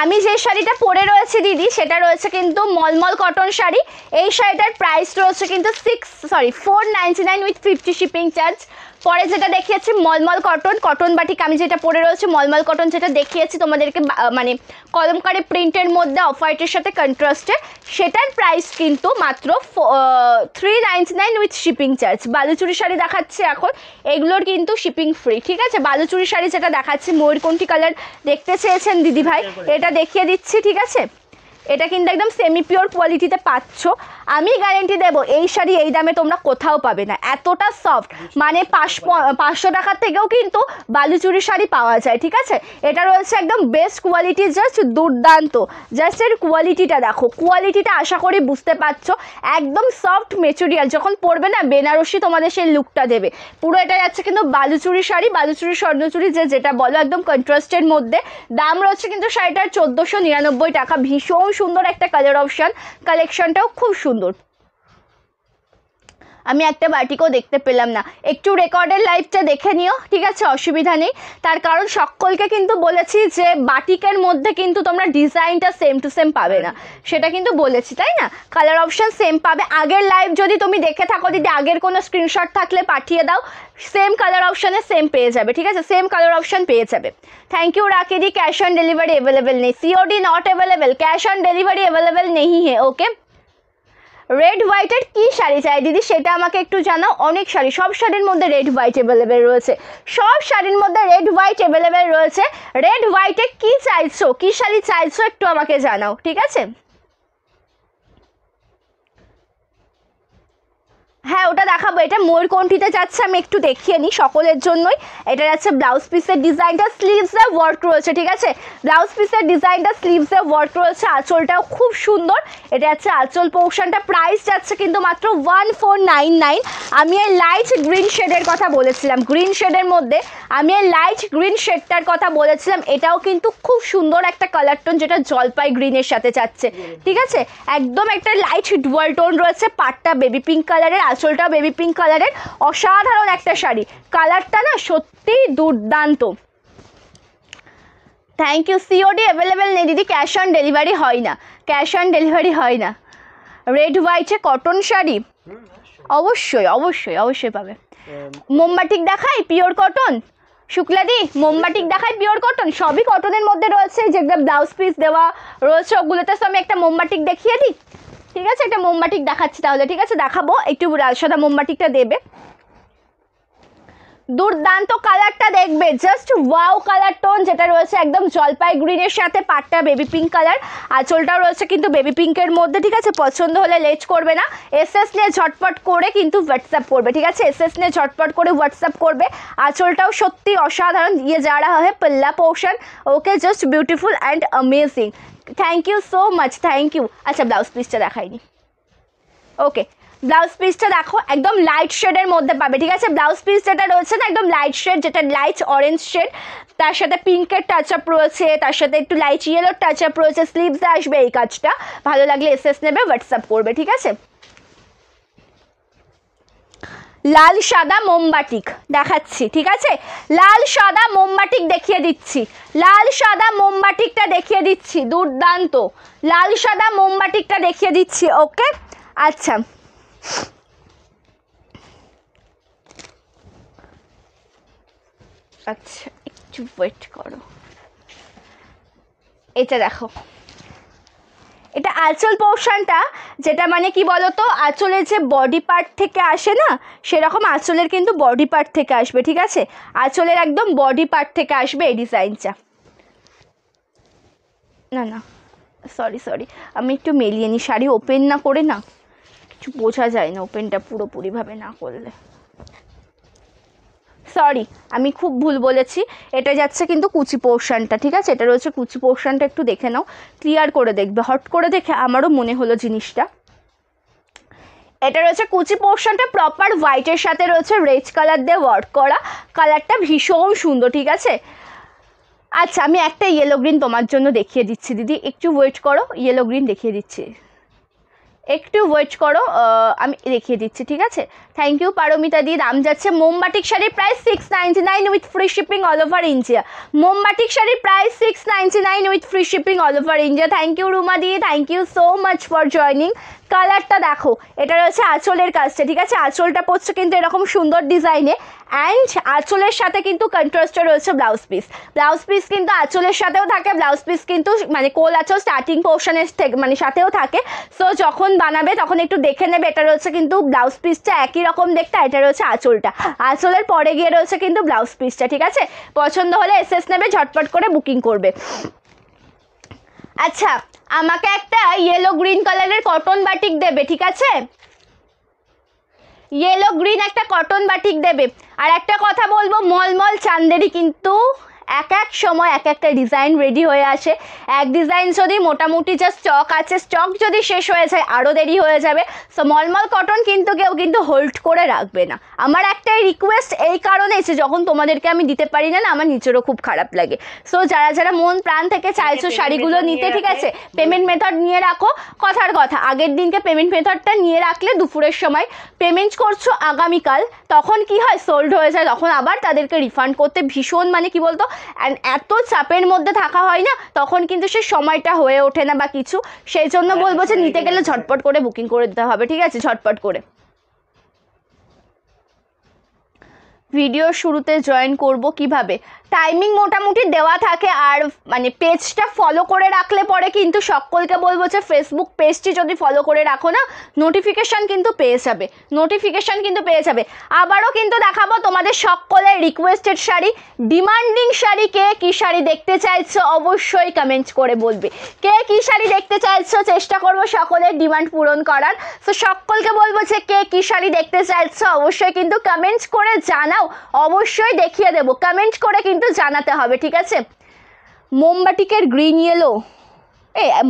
আমি যে শাড়িটা পরে রয়েছে দিদি, সেটা রয়েছে কিন্তু মলমল কটন শাড়ি। এই শাড়িটার প্রাইস রয়েছে কিন্তু 499 উইথ 50 শিপিং চার্জ, পরে যেটা দেখিয়েছি মলমল কটন, কটন বাটিক আমি যেটা পরে রয়েছে মলমল কটন যেটা দেখিয়েছি তোমাদেরকে, মানে কলমকারি প্রিন্টের মধ্যে অফ হোয়াইটের সাথে কন্ট্রাস্টে, সেটার প্রাইস কিন্তু মাত্র 399 with shipping charge. Baluchari sari দেখাচ্ছে এখন, এগুলোর কিন্তু শিপিং ফ্রি, ঠিক আছে। বালুচুরি শাড়ি যেটা দেখাচ্ছি ময়ূরকণ্ঠী কালার দেখতে চেয়েছেন দিদি ভাই, এটা দেখিয়ে দিচ্ছি, ঠিক আছে। এটা কিন্তু একদম সেমি পিওর কোয়ালিটিতে পাচ্ছ, আমি গ্যারেন্টি দেবো এই শাড়ি এই দামে তোমরা কোথাও পাবে না, এতটা সফট, মানে 500 টাকার থেকেও কিন্তু বালুচুরি শাড়ি পাওয়া যায়, ঠিক আছে। এটা রয়েছে একদম বেস্ট কোয়ালিটি, জাস্ট দুর্দান্ত, জাস্ট এর কোয়ালিটিটা দেখো, কোয়ালিটিটা আশা করি বুঝতে পারছো, একদম সফট মেটেরিয়াল, যখন পরবে না বেনারসি তোমাদের সেই লুকটা দেবে পুরো। এটা যাচ্ছে কিন্তু বালুচুরি শাড়ি, বালুচুরি স্বর্ণচুরি যেটা বলো, একদম কন্ট্রাস্টের মধ্যে। দাম রয়েছে কিন্তু শাড়িটার 1499 টাকা। ভীষণ সুন্দর একটা কালার অপশন, কালেকশনটাও খুব সুন্দর। আমি একটা বাটিকও দেখতে পেলাম না, একটু রেকর্ডের লাইভটা দেখে নিও, ঠিক আছে, অসুবিধা নেই। তার কারণ সকলকে কিন্তু বলেছি যে বাটিকের মধ্যে কিন্তু তোমরা ডিজাইনটা সেম টু সেম পাবে না, সেটা কিন্তু বলেছি, তাই না। কালার অপশন সেম পাবে। আগের লাইভ যদি তুমি দেখে থাকো দিদি, আগের কোনো স্ক্রিনশট থাকলে পাঠিয়ে দাও, সেম কালার অপশানে সেম পেয়ে যাবে, ঠিক আছে, সেম কালার অপশান পেয়ে যাবে। Thank you Rakedi. Cash on delivery available नहीं, COD not available, cash on delivery available नहीं है। ओके, রেড হোয়াইটের কি শাড়ি চাই দিদি সেটা আমাকে একটু জানাও। অনেক শাড়ি, সব শাড়ির মধ্যে রেড হোয়াইট অ্যাভেলেবেল রয়েছে, সব শাড়ির মধ্যে রেড হোয়াইট অ্যাভেলেবেল রয়েছে। রেড হোয়াইটে কি চাইছো, কি শাড়ি চাইছো একটু আমাকে জানাও, ঠিক আছে। হ্যাঁ ওটা দেখাবো, এটা ময়ূরকণ্ঠীতে যাচ্ছে, আমি একটু দেখিয়ে নিই সকলের জন্যই। এটা যাচ্ছে ব্লাউজ পিসের ডিজাইনটা, স্লিভসে ওয়ার্ক রয়েছে, ঠিক আছে, ব্লাউজ পিসের ডিজাইনটা স্লিভসে ওয়ার্ক রয়েছে, আঁচলটাও খুব সুন্দর। এটা যাচ্ছে আঁচল পোর্শনটা, প্রাইস যাচ্ছে কিন্তু মাত্র 1499। আমি এই লাইট গ্রিন শেডের কথা বলেছিলাম, গ্রিন শেডের মধ্যে আমি এই লাইট গ্রিন শেডটার কথা বলেছিলাম, এটাও কিন্তু খুব সুন্দর একটা কালার টোন, যেটা জলপাই গ্রিনের সাথে যাচ্ছে, ঠিক আছে, একদম একটা লাইট ডুয়াল টোন রয়েছে, পাটটা বেবি পিঙ্ক কালারের, আঁচলটাও বেবি পিঙ্ক কালারের, অসাধারণ একটা শাড়ি, কালারটা না সত্যি দুর্দান্ত। Thank you. COD অ্যাভেলেবেল নেই দিদি, ক্যাশ অন ডেলিভারি হয় না, ক্যাশ অন ডেলিভারি হয় না। রেড হোয়াইটে কটন শাড়ি অবশ্যই অবশ্যই অবশ্যই পাবে। মোমবাটিক দেখাই পিওর কটন, শুক্লাদি মোমবাটিক দেখাই পিওর কটন, সবই কটনের মধ্যে রয়েছে, যেগুলো ব্লাউজ পিস দেওয়া রয়েছে ওগুলোতে। তো আমি একটা মোমবাটিক দেখিয়ে দিই, ঠিক আছে, একটা মোমবাটিক দেখাচ্ছি তাহলে, ঠিক আছে, দেখাবো, একটু লাল সাদা মোমবাটিকটা দেবে, দুর্দান্ত কালারটা দেখবে, জাস্ট ওয়াও কালার টোন, যেটা রয়েছে একদম জলপাই গ্রিনের সাথে, পাটটা বেবি পিঙ্ক কালার, আঁচলটাও রয়েছে কিন্তু বেবি পিঙ্কের মধ্যে, ঠিক আছে। পছন্দ হলে লেট করবে না, SS নিয়ে ঝটপট করে কিন্তু হোয়াটসঅ্যাপ করবে, ঠিক আছে, SS নিয়ে ঝটপট করে হোয়াটসঅ্যাপ করবে। আঁচলটাও সত্যি অসাধারণ, ইয়ে যা রাহা है पल्ला portion, okay, just beautiful and amazing. Thank you so much, thank you. আচ্ছা ব্লাউজ পিসটা দেখাইনি, ওকে, ব্লাউজ পিসটা দেখো একদম লাইট শেডের মধ্যে পাবে, ঠিক আছে। ব্লাউজ পিস যেটা রয়েছে না একদম লাইট শেড, যেটা লাইট অরেঞ্জ শেড, তার সাথে পিঙ্কের টাচ আপ রয়েছে, তার সাথে একটু লাইট ইয়েলোর টাচ আপ রয়েছে, স্লিভসে আসবে এই কাজটা। ভালো লাগলে SS নেবে, হোয়াটসঅ্যাপ করবে, ঠিক আছে। লাল সাদা মোমবাটিক দেখাচ্ছি, ঠিক আছে, লাল সাদা মোমবাটিক দেখিয়ে দিচ্ছি, লাল সাদা মোমবাটিকটা দেখিয়ে দিচ্ছি, দুর্দান্ত, লাল সাদা মোমবাটিকটা দেখিয়ে দিচ্ছি। ওকে, আচ্ছা আচ্ছা একটু ওয়েট করো, এটা দেখো, এটা আঁচল পোর্শনটা, যেটা মানে কি বলতো, আঁচলের যে বডি পার্ট থেকে আসে না, সেরকম আঁচলের কিন্তু বডি পার্ট থেকে আসবে, ঠিক আছে, আঁচলের একদম বডি পার্ট থেকে আসবে এই ডিজাইনটা। না না সরি সরি, আমি একটু মেলিয়ে নিই, শাড়ি ওপেন না করে না কিছু বোঝা যায় না, ওপেনটা পুরোপুরিভাবে না করলে, সরি আমি খুব ভুল বলেছি। এটা যাচ্ছে কিন্তু কুচি পোর্শনটা, ঠিক আছে, এটা রয়েছে কুচি পোর্শনটা, একটু দেখে নাও, ক্লিয়ার করে দেখবে, হট করে দেখে আমারও মনে হলো জিনিসটা। এটা রয়েছে কুচি পোর্শনটা, প্রপার হোয়াইটের সাথে রয়েছে রেড কালার দিয়ে ওয়ার্ক করা, কালারটা ভীষণ সুন্দর, ঠিক আছে। আচ্ছা আমি একটা ইয়েলো গ্রিন তোমার জন্য দেখিয়ে দিচ্ছি দিদি, একটু ওয়েট করো, ইয়েলো গ্রিন দেখিয়ে দিচ্ছি, একটু ওয়েট করো, আমি দেখিয়ে দিচ্ছি, ঠিক আছে। Thank you Paramita di. দাম যাচ্ছে মোমবাটিক শাড়ির price 699 with free shipping all over India, মোমবাটিক শাড়ির price 699 with free shipping all over India. Thank you Ruma di, thank you so much for joining. কালারটা দেখো, এটা রয়েছে আঁচলের কাজটা, ঠিক আছে? আঁচলটা পড়ছে কিন্তু এরকম সুন্দর ডিজাইনে, অ্যান্ড আঁচলের সাথে কিন্তু কন্ট্রাস্টে রয়েছে ব্লাউজ পিস। ব্লাউজ পিস কিন্তু আঁচলের সাথেও থাকে, ব্লাউজ পিস কিন্তু মানে কোল আঁচল স্টার্টিং পোর্শনের থেকে মানে সাথেও থাকে। সো যখন বানাবে তখন একটু দেখে নেবে। এটা রয়েছে কিন্তু ব্লাউজ পিসটা একই রকম দেখতে, এটা রয়েছে আঁচলটা, আঁচলের পরে গিয়ে রয়েছে কিন্তু ব্লাউজ পিসটা, ঠিক আছে? পছন্দ হলে এসএস নেবে, ঝটপট করে বুকিং করবে। আচ্ছা, আমাকে একটা ইয়েলো গ্রিন কালারের কটন বাটিক দেবে, ঠিক আছে? ইয়েলো গ্রিন একটা কটন বাটিক দেবে। আর একটা কথা বলবো, মলমল চান্দেরি কিন্তু এক এক সময় এক একটা ডিজাইন রেডি হয়ে আসে। এক ডিজাইন যদি মোটামুটি যা স্টক আছে, স্টক যদি শেষ হয়ে যায় আরও দেরি হয়ে যাবে। সো মলমল কটন কিন্তু কেউ কিন্তু হোল্ড করে রাখবে না। আমার একটাই রিকোয়েস্ট এই কারণে যে যখন তোমাদেরকে আমি দিতে পারি না, আমার নিজেরও খুব খারাপ লাগে। সো যারা যারা মন প্রাণ থেকে চাইছো শাড়িগুলো নিতে, ঠিক আছে, পেমেন্ট মেথড নিয়ে রাখো। কথার কথা, আগের দিনকে পেমেন্ট মেথডটা নিয়ে রাখলে দুপুরের সময় পেমেন্ট করছো আগামীকাল, তখন কি হয়, সোল্ড হয়ে যায়, তখন আবার তাদেরকে রিফান্ড করতে ভীষণ মানে কি বলতো, এত চাপের মধ্যে থাকা হয় না, তখন কিন্তু সে সময়টা হয়ে ওঠে না বা কিছু। সেই জন্য বলবো যে নিতে গেলে ঝটপট করে বুকিং করে দিতে হবে, ঠিক আছে? ঝটপট করে। ভিডিও শুরুতে জয়েন করব কিভাবে? টাইমিং মোটামুটি দেওয়া থাকে, আর মানে পেজটা ফলো করে রাখলে পরে কিন্তু সকলকে বলবো যে ফেসবুক পেজটি যদি ফলো করে রাখো না, নোটিফিকেশান কিন্তু পেয়ে যাবে, নোটিফিকেশান কিন্তু পেয়ে যাবে। আবারও কিন্তু দেখাবো তোমাদের সকলের রিকোয়েস্টেড শাড়ি, ডিমান্ডিং শাড়ি। কে কী শাড়ি দেখতে চাইছো অবশ্যই কমেন্ট করে বলবে, কে কী শাড়ি দেখতে চাইছো, চেষ্টা করবো সকলের ডিমান্ড পূরণ করার। তো সকলকে বলবো যে কে কী শাড়ি দেখতে চাইছো অবশ্যই কিন্তু কমেন্ট করে জানাও, অবশ্যই দেখিয়ে দেবো, কমেন্ট করে কিন্তু জানাতে হবে, ঠিক আছে? মোমবাটিকের গ্রিন ইয়েলো,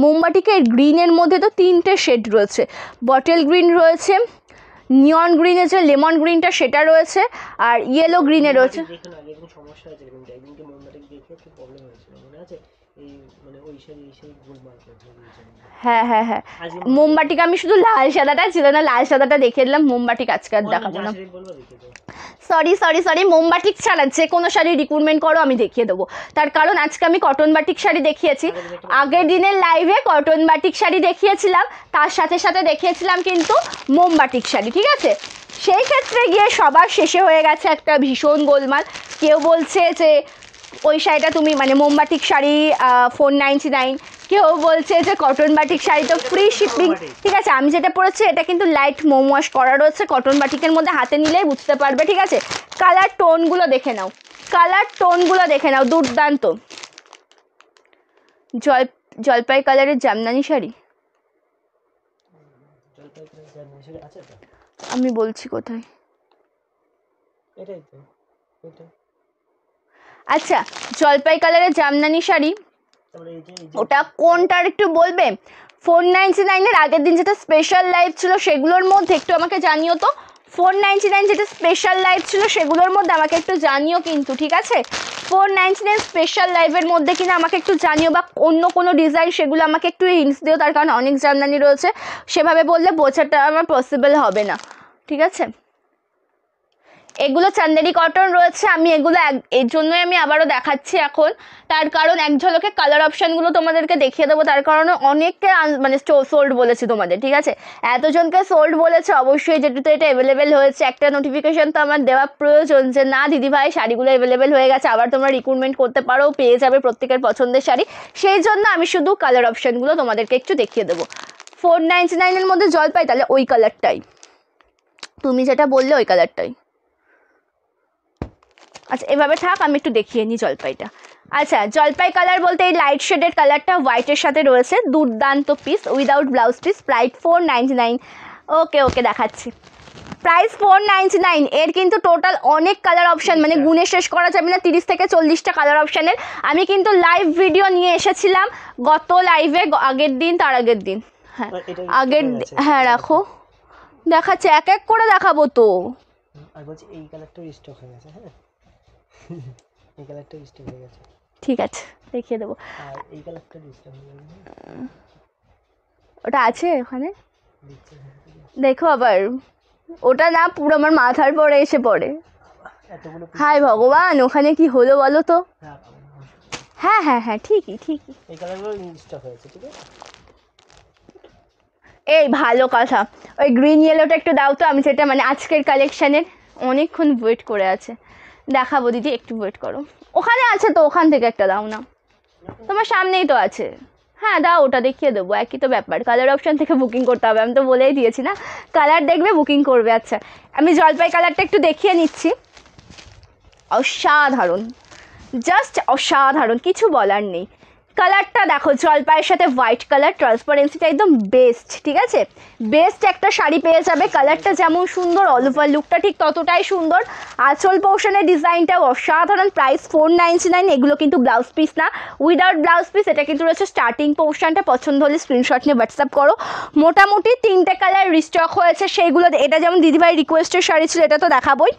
মোমবাটিকের গ্রিনের মধ্যে তো 3টে শেড রয়েছে, বটল গ্রিন রয়েছে, নিয়ন গ্রিনের যে লেমন গ্রিনটা সেটা রয়েছে, আর ইয়েলো গ্রিনে রয়েছে।
দেখুন আগে কোনো সমস্যা হয়েছিল, কিন্তু একদিনকে মোমবাটিক দেখে একটু প্রবলেম হয়েছিল, মনে আছে? এই মানে ওই শাড়ি গোলমাল করে দিয়েছে।
হ্যাঁ হ্যাঁ হ্যাঁ, মোমবাটিক আমি শুধু লাল সাদাটা ছিল না, লাল সাদাটা দেখিয়ে দিলাম, মোমবাটিক আজকে আর দেখাবো না। সরি সরি সরি, মোমবাটিক ছাড়া যে কোনো শাড়ি রিক্রুটমেন্ট করো আমি দেখিয়ে দেবো। তার কারণ আজকে আমি কটন বাটিক শাড়ি দেখিয়েছি, আগের দিনের লাইভে কটন বাটিক শাড়ি দেখিয়েছিলাম, তার সাথে সাথে দেখিয়েছিলাম কিন্তু মোমবাটিক শাড়ি, ঠিক আছে? সেই ক্ষেত্রে গিয়ে সবার শেষে হয়ে গেছে একটা ভীষণ গোলমাল। কেউ বলছে যে ওই শাড়িটা তুমি মানে মোমবাটিক শাড়ি 499, কেউ বলছে যে কটন বাটিক শাড়ি তো ফ্রি শিপিং, ঠিক আছে? আমি যেটা পরেছি এটা কিন্তু লাইট মোম ওয়াশ করা রয়েছে, কটন বাটিকের মধ্যে হাতে নিলেই বুঝতে পারবে, ঠিক আছে? কালার টোনগুলো দেখে নাও, কালার টোনগুলো দেখে নাও, দুর্দান্ত। জলপাই কালারের জামদানি শাড়ি আমি বলছি কোথায়, আচ্ছা জলপাই কালারের জামদানি শাড়ি, ওটা কোনটার একটু বলবে? 499-এর আগের দিন যেটা স্পেশাল লাইভ ছিল সেগুলোর মধ্যে একটু আমাকে জানিও তো। 499 যেটা স্পেশাল লাইভ ছিল সেগুলোর মধ্যে আমাকে একটু জানিও কিন্তু, ঠিক আছে? 499 স্পেশাল লাইভের মধ্যে কিনা আমাকে একটু জানিও, বা অন্য কোনো ডিজাইন সেগুলো আমাকে একটু হিন্টস দিও, তার কারণ অনেক জামদানি রয়েছে, সেভাবে বললে বোঝাটা আমার পসিবল হবে না, ঠিক আছে? এগুলো চান্দেরি কটন রয়েছে, আমি এগুলো এর জন্যই আমি আবারও দেখাচ্ছি এখন, তার কারণ এক ঝলকে কালার অপশানগুলো তোমাদেরকে দেখিয়ে দেবো, তার কারণে অনেককে মানে সোল্ড বলেছি তোমাদের, ঠিক আছে? এতজনকে সোল্ড বলেছে, অবশ্যই যেটুকু এটা অ্যাভেলেবেল হয়েছে একটা নোটিফিকেশন তো আমার দেওয়া প্রয়োজন যে না দিদিভাই শাড়িগুলো অ্যাভেলেবেল হয়ে গেছে, আবার তোমরা রিক্রুটমেন্ট করতে পারো, পেয়ে যাবে প্রত্যেকের পছন্দের শাড়ি। সেই জন্য আমি শুধু কালার অপশানগুলো তোমাদেরকে একটু দেখিয়ে দেবো। 499-এর মধ্যে জলপাই, তাহলে ওই কালারটাই তুমি যেটা বললে, ওই কালারটাই। আচ্ছা এভাবে থাক, আমি একটু দেখিয়ে নিই জলপাইটা। আচ্ছা জলপাই কালার বলতে এই লাইট শেডের কালারটা হোয়াইটের সাথে রয়েছে, দুর্দান্ত piece, without blouse piece, price 499। ওকে ওকে দেখাচ্ছি, প্রাইস 499। এর কিন্তু টোটাল অনেক কালার অপশান, মানে গুণে শেষ করা যাবে না, 30 থেকে 40টা কালার অপশানের। আমি কিন্তু লাইভ ভিডিও নিয়ে এসেছিলাম গত লাইভে, আগের দিন, তার আগের দিন, হ্যাঁ আগের, হ্যাঁ রাখো দেখাচ্ছে, এক এক করে দেখাবো তো।
আর বলছি এই কালারটা স্টক হয়ে গেছে, হ্যাঁ এই কালারটা স্টক হয়ে গেছে,
ঠিক আছে দেখিয়ে দেবো।
আর এই কালারটা স্টক হয়ে গেছে,
ওটা আছে ওখানে দেখো, আবার ওটা না পুরো আমার মাথার পরে এসে পড়ে। হাই ভগবান, ওখানে কি হলো বলো তো? হ্যাঁ হ্যাঁ হ্যাঁ ঠিকই ঠিকই,
এই কালারগুলো স্টক হয়েছে, ঠিক আছে?
এই ভালো কথা, ওই গ্রিন ইয়েলোটা একটু দাও তো, আমি সেটা মানে আজকের কালেকশানের অনেকক্ষণ ওয়েট করে আছে, দেখাবো দিদি, একটু ওয়েট করো। ওখানে আছে তো, ওখান থেকে একটা দাও না, তোমার সামনেই তো আছে। হ্যাঁ দাও, ওটা দেখিয়ে দেবো, একই তো ব্যাপার, কালার অপশান থেকে বুকিং করতে হবে, আমি তো বলেই দিয়েছি না, কালার দেখবে বুকিং করবে। আচ্ছা আমি জলপাই কালারটা একটু দেখিয়ে নিচ্ছি, অসাধারণ, জাস্ট অসাধারণ, কিছু বলার নেই। কালারটা দেখো, জলপাইয়ের সাথে হোয়াইট কালার, ট্রান্সপারেন্সিটা একদম বেস্ট, ঠিক আছে, বেস্ট একটা শাড়ি পেয়ে যাবে। কালারটা যেমন সুন্দর, অল ওভার লুকটা ঠিক ততটাই সুন্দর। আঁচল পোর্শনের ডিজাইনটাও অসাধারণ, প্রাইস 499। এগুলো কিন্তু ব্লাউজ পিস না, উইদাউট ব্লাউজ পিস, এটা কিন্তু রয়েছে স্টার্টিং পোর্শনটা। পছন্দ হলে স্ক্রিনশট নিয়ে হোয়াটসঅ্যাপ করো। মোটামুটি 3টে কালার রিস্টক হয়েছে, সেইগুলো, এটা যেমন দিদিভাই রিকোয়েস্টের শাড়ি ছিল, এটা তো দেখাবোই।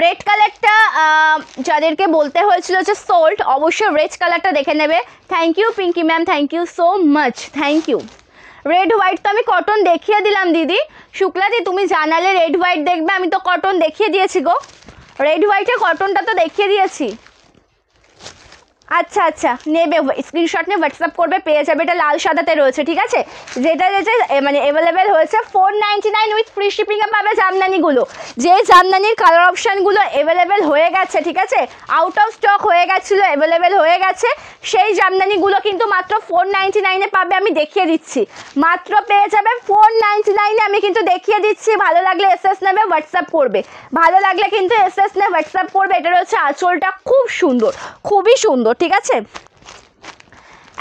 রেড কালারটা যাদেরকে বলতে হয়েছিল যে সোল্ড, অবশ্যই রেড কালারটা দেখে নেবে। Thank you Pinki ma'am, thank you so much, thank you. Red white তো আমি কটন দেখিয়ে দিলাম দিদি, শুক্লাদি তুমি জানালে রেড হোয়াইট দেখবে, আমি তো কটন দেখিয়ে দিয়েছি গো, রেড হোয়াইটে কটনটা তো দেখিয়ে দিয়েছি। আচ্ছা আচ্ছা, নেবে, স্ক্রিনশট নিয়ে হোয়াটসঅ্যাপ করবে, পেয়ে যাবে। এটা লাল সাদাতে রয়েছে, ঠিক আছে, যেটা মানে অ্যাভেলেবেল হয়েছে 499 উইথ ফ্রি শিপিংয়ে পাবে জামদানিগুলো। যে জামদানির কালার অপশানগুলো অ্যাভেলেবেল হয়ে গেছে, ঠিক আছে, আউট অফ স্টক হয়ে গেছিলো, অ্যাভেলেবেল হয়ে গেছে, সেই জামদানিগুলো কিন্তু মাত্র 499-এ পাবে। আমি দেখিয়ে দিচ্ছি, মাত্র পেয়ে যাবে 499-এ, আমি কিন্তু দেখিয়ে দিচ্ছি। ভালো লাগলে এসএস নেবে, হোয়াটসঅ্যাপ করবে, ভালো লাগলে কিন্তু এসএস নেবে, হোয়াটসঅ্যাপ করবে। এটা হচ্ছে আঁচলটা, খুব সুন্দর, খুবই সুন্দর, ঠিক আছে।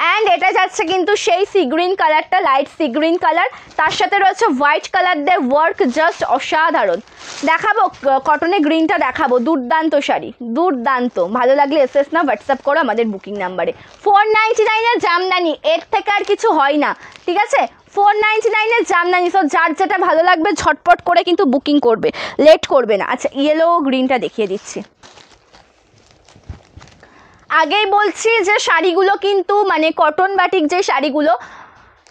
অ্যান্ড এটা যাচ্ছে কিন্তু সেই সি গ্রিন কালারটা, লাইট সি গ্রিন কালার, তার সাথে রয়েছে হোয়াইট কালার দিয়ে ওয়ার্ক, জাস্ট অসাধারণ। দেখাবো কটনের গ্রিনটা দেখাবো, দুর্দান্ত শাড়ি, দুর্দান্ত। ভালো লাগলে এসএস না, হোয়াটসঅ্যাপ করো আমাদের বুকিং নাম্বারে। 499-এর জামদানি, এর থেকে আর কিছু হয় না, ঠিক আছে, 499-এর জামদানি। সো যার যেটা ভালো লাগবে ঝটপট করে কিন্তু বুকিং করবে, লেট করবে না। আচ্ছা ইয়েলো গ্রিনটা দেখিয়ে দিচ্ছি। আগেই বলছি যে শাড়িগুলো কিন্তু মানে কটন বাটিক যে শাড়িগুলো,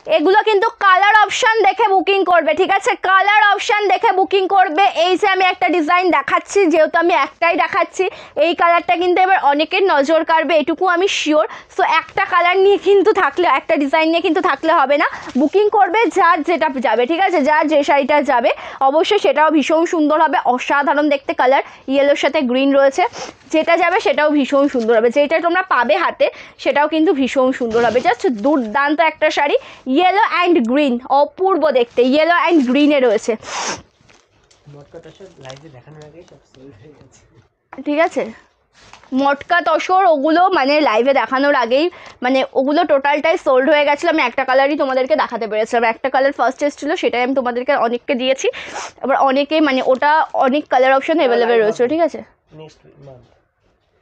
এগুলো কিন্তু কালার অপশান দেখে বুকিং করবে, ঠিক আছে, কালার অপশান দেখে বুকিং করবে। এই যে আমি একটা ডিজাইন দেখাচ্ছি, যেহেতু আমি একটাই দেখাচ্ছি, এই কালারটা কিন্তু এবার অনেকের নজর কাড়বে, এটুকু আমি শিওর। সো একটা কালার নিয়ে কিন্তু থাকলে, একটা ডিজাইন নিয়ে কিন্তু থাকলে হবে না, বুকিং করবে যার যেটা যাবে, ঠিক আছে, যার যে শাড়িটা যাবে অবশ্যই সেটাও ভীষণ সুন্দর হবে, অসাধারণ দেখতে। কালার ইয়েলোর সাথে গ্রিন রয়েছে, যেটা যাবে সেটাও ভীষণ সুন্দর হবে, যেটা তোমরা পাবে হাতে সেটাও কিন্তু ভীষণ সুন্দর হবে, জাস্ট দুর্দান্ত একটা শাড়ি। ইয়েলো অ্যান্ড গ্রিন, অপূর্ব দেখতে, ইয়েলো অ্যান্ড গ্রিনে রয়েছে, ঠিক আছে। মটকা তসর ওগুলো মানে লাইভে দেখানোর আগেই মানে ওগুলো টোটালটাই সোল্ড হয়ে গেছিলো, আমি একটা কালারই তোমাদেরকে দেখাতে পেরেছিলাম, একটা কালার ফার্স্ট এসেছিলো, সেটাই আমি তোমাদেরকে অনেককে দিয়েছি। এবার অনেকেই মানে ওটা অনেক কালার অপশন অ্যাভেলেবেল রয়েছে, ঠিক আছে।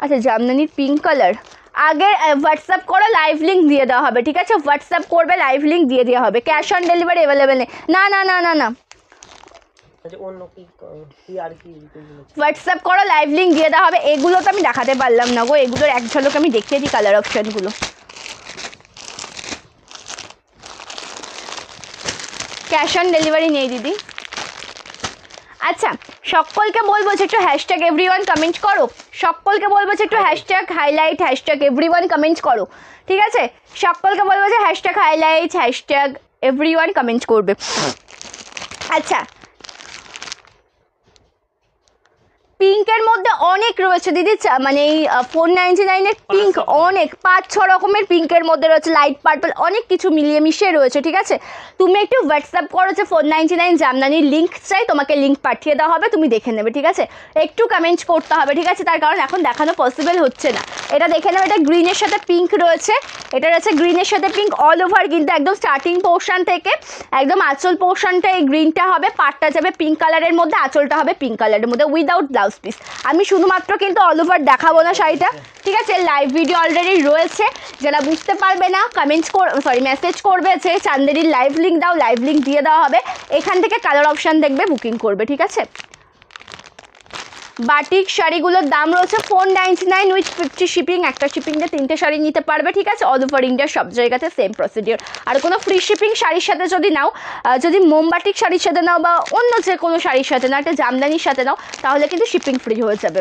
আচ্ছা জামদানির পিঙ্ক কালার, আগে হোয়াটসঅ্যাপ করে লাইভ লিঙ্ক দিয়ে দেওয়া হবে, ঠিক আছে, হোয়াটসঅ্যাপ করবে, লাইভ লিঙ্ক দিয়ে দেওয়া হবে, ক্যাশ অন ডেলিভারি অ্যাভেলেবেল নেই, না না না না না, হোয়াটসঅ্যাপ করো, লাইভ লিঙ্ক দিয়ে দেওয়া হবে। এগুলো তো আমি দেখাতে পারলাম না গো, এগুলোর এক ঝলক আমি দেখিয়ে দিই কালার অপশানগুলো। ক্যাশ অন ডেলিভারি নেই দিদি। আচ্ছা সকলকে বলবো যে একটু হ্যাশট্যাগ এভরিওয়ান কমেন্ট করো, সকলকে বলবো যে একটু hashtag highlight, hashtag everyone comment করো, ঠিক আছে, সকলকে বলবো যে hashtag highlight, hashtag everyone comment করবে। আচ্ছা পিঙ্কের মধ্যে অনেক রয়েছে দিদি, মানে এই 499-এর পিঙ্ক অনেক 5-6 রকমের পিঙ্কের মধ্যে রয়েছে, লাইট পার্পল, অনেক কিছু মিলিয়ে মিশিয়ে রয়েছে, ঠিক আছে। তুমি একটু হোয়াটসঅ্যাপ করো যে 499 জামদানির লিঙ্ক চাই, তোমাকে লিঙ্ক পাঠিয়ে দেওয়া হবে, তুমি দেখে নেবে, ঠিক আছে, একটু কমেন্ট করতে হবে, ঠিক আছে, তার কারণ এখন দেখানো পসিবল হচ্ছে না। এটা দেখে নেবে, এটা গ্রিনের সাথে পিঙ্ক রয়েছে, এটা রয়েছে গ্রিনের সাথে পিঙ্ক অল ওভার, কিন্তু একদম স্টার্টিং পোর্শন থেকে একদম আঁচল পোর্শনটা এই গ্রিনটা হবে, পাটটা যাবে পিঙ্ক কালারের মধ্যে, আঁচলটা হবে পিঙ্ক কালারের মধ্যে উইদাউট ব্লাউজ পিস। আমি শুধুমাত্র কিন্তু অল ওভার দেখাবো না শাড়িটা, ঠিক আছে, লাইভ ভিডিও অলরেডি রয়েছে, যারা বুঝতে পারবে না কমেন্টস মেসেজ করবে যে চান্দেরির লাইভ লিঙ্ক দাও, লাইভ লিঙ্ক দিয়ে দেওয়া হবে, এখান থেকে কালার অপশান দেখবে, বুকিং করবে, ঠিক আছে। বাটিক শাড়িগুলোর দাম রয়েছে 499 উইথ 50 শিপিং, একটা শিপিং দিয়ে 3টে শাড়ি নিতে পারবে, ঠিক আছে, অল ওভার ইন্ডিয়া সব জায়গাতে সেম প্রসিডিওর। আর কোনো ফ্রি শিপিং শাড়ির সাথে যদি নাও, যদি মোমবাটিক শাড়ির সাথে নাও বা অন্য যে কোনো শাড়ির সাথে নাও, একটা জামদানির সাথে নাও, তাহলে কিন্তু শিপিং ফ্রি হয়ে যাবে।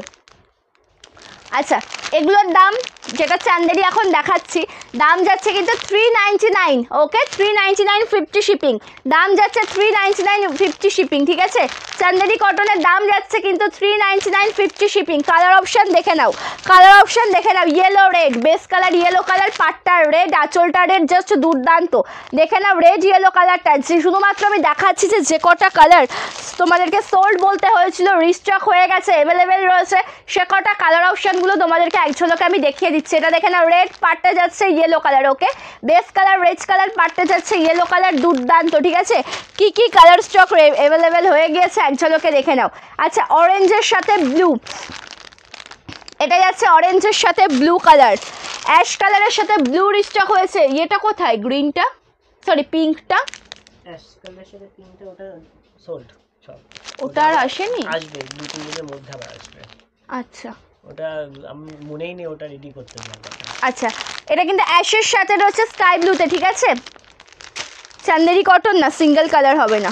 আচ্ছা এগুলোর দাম যেটা চান্দেরি এখন দেখাচ্ছি দাম যাচ্ছে কিন্তু 399, ওকে 399 50 শিপিং, দাম যাচ্ছে 399 50 শিপিং, ঠিক আছে। চান্দেরি কটনের দাম যাচ্ছে কিন্তু 399 50 শিপিং। কালার অপশান দেখে নাও, কালার অপশান দেখে নাও, yellow red, base colour yellow colour, পাটটা রেড, আঁচলটা রেড, জাস্ট দুর্দান্ত। দেখে নাও রেড ইয়েলো কালারটা, শুধুমাত্র আমি দেখাচ্ছি যে কটা কালার তোমাদেরকে সোল্ড বলতে হয়েছিল, রিস্টক হয়ে গেছে, অ্যাভেলেবেল রয়েছে, সে কটা কালার অপশানগুলো তোমাদেরকে এক ঝলকে আমি দেখিয়ে দিচ্ছি। এটা দেখে নাও রেড, পাটটা যাচ্ছে ইয়েলো কালার, ওকে বেস কালার রেড কালার, পাটটা যাচ্ছে ইয়েলো কালার, দুর্দান্ত, ঠিক আছে। কি কি কালার স্টক অ্যাভেলেবেল হয়ে গিয়েছে এক ঝলকে দেখে নাও। আচ্ছা অরেঞ্জের সাথে ব্লু, এটা যাচ্ছে অরেঞ্জের সাথে ব্লু কালার, অ্যাশ কালারের সাথে ব্লু রিস্টক হয়েছে। এটা কোথায় গ্রিনটা, সরি পিঙ্কটা,
অ্যাশ কালারের সাথে পিঙ্কটা ওটা সোল্ড সব,
ওটা আর আসেনি,
আসবে 2-3 দিনের মধ্যে আবার আসবে।
আচ্ছা
ওটা আমি মনেই নেই ওটা রেডি করতে হবে।
আচ্ছা এটা কিন্তু অ্যাশের সাথে রয়েছে স্কাই ব্লুতে, ঠিক আছে। চান্দেরি কটন না, সিঙ্গেল কালার হবে না।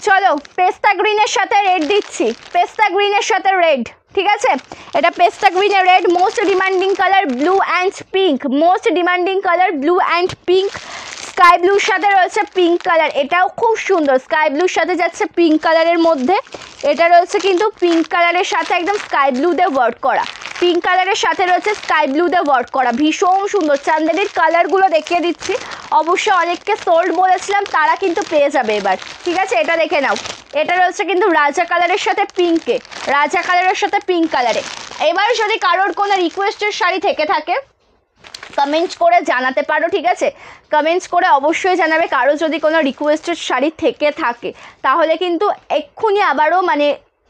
চলো পেস্তা গ্রিনের সাথে রেড দিচ্ছি, পেস্তা গ্রিনের সাথে রেড, ঠিক আছে। এটা পেস্তা গ্রিনের red, most demanding colour blue and pink, most demanding colour blue and pink. Sky ব্লুর সাথে রয়েছে পিঙ্ক কালার, এটাও খুব সুন্দর, স্কাই ব্লুর সাথে যাচ্ছে পিঙ্ক কালারের মধ্যে। এটা রয়েছে কিন্তু পিঙ্ক কালারের সাথে একদম স্কাই ব্লু দিয়ে ওয়ার্ক করা, পিঙ্ক কালারের সাথে রয়েছে স্কাই ব্লু দিয়ে ওয়ার্ক করা, ভীষণ সুন্দর। চান্দেরির কালারগুলো দেখিয়ে দিচ্ছি, অবশ্যই অনেককে সোল্ড বলেছিলাম, তারা কিন্তু পেয়ে যাবে এবার, ঠিক আছে। এটা দেখে নাও, এটা রয়েছে কিন্তু রাজা কালারের সাথে পিঙ্কে, রাজা কালারের সাথে পিঙ্ক কালারে। এবার যদি কারোর কোনো রিকোয়েস্টের শাড়ি থেকে থাকে কমেন্টস করে জানাতে পারো, ঠিক আছে। কমেন্টস করে অবশ্যই জানাবে কারো যদি কোনো রিকোয়েস্টেড শাড়ি থেকে থাকে, তাহলে কিন্তু এক্ষুনি আবারও মানে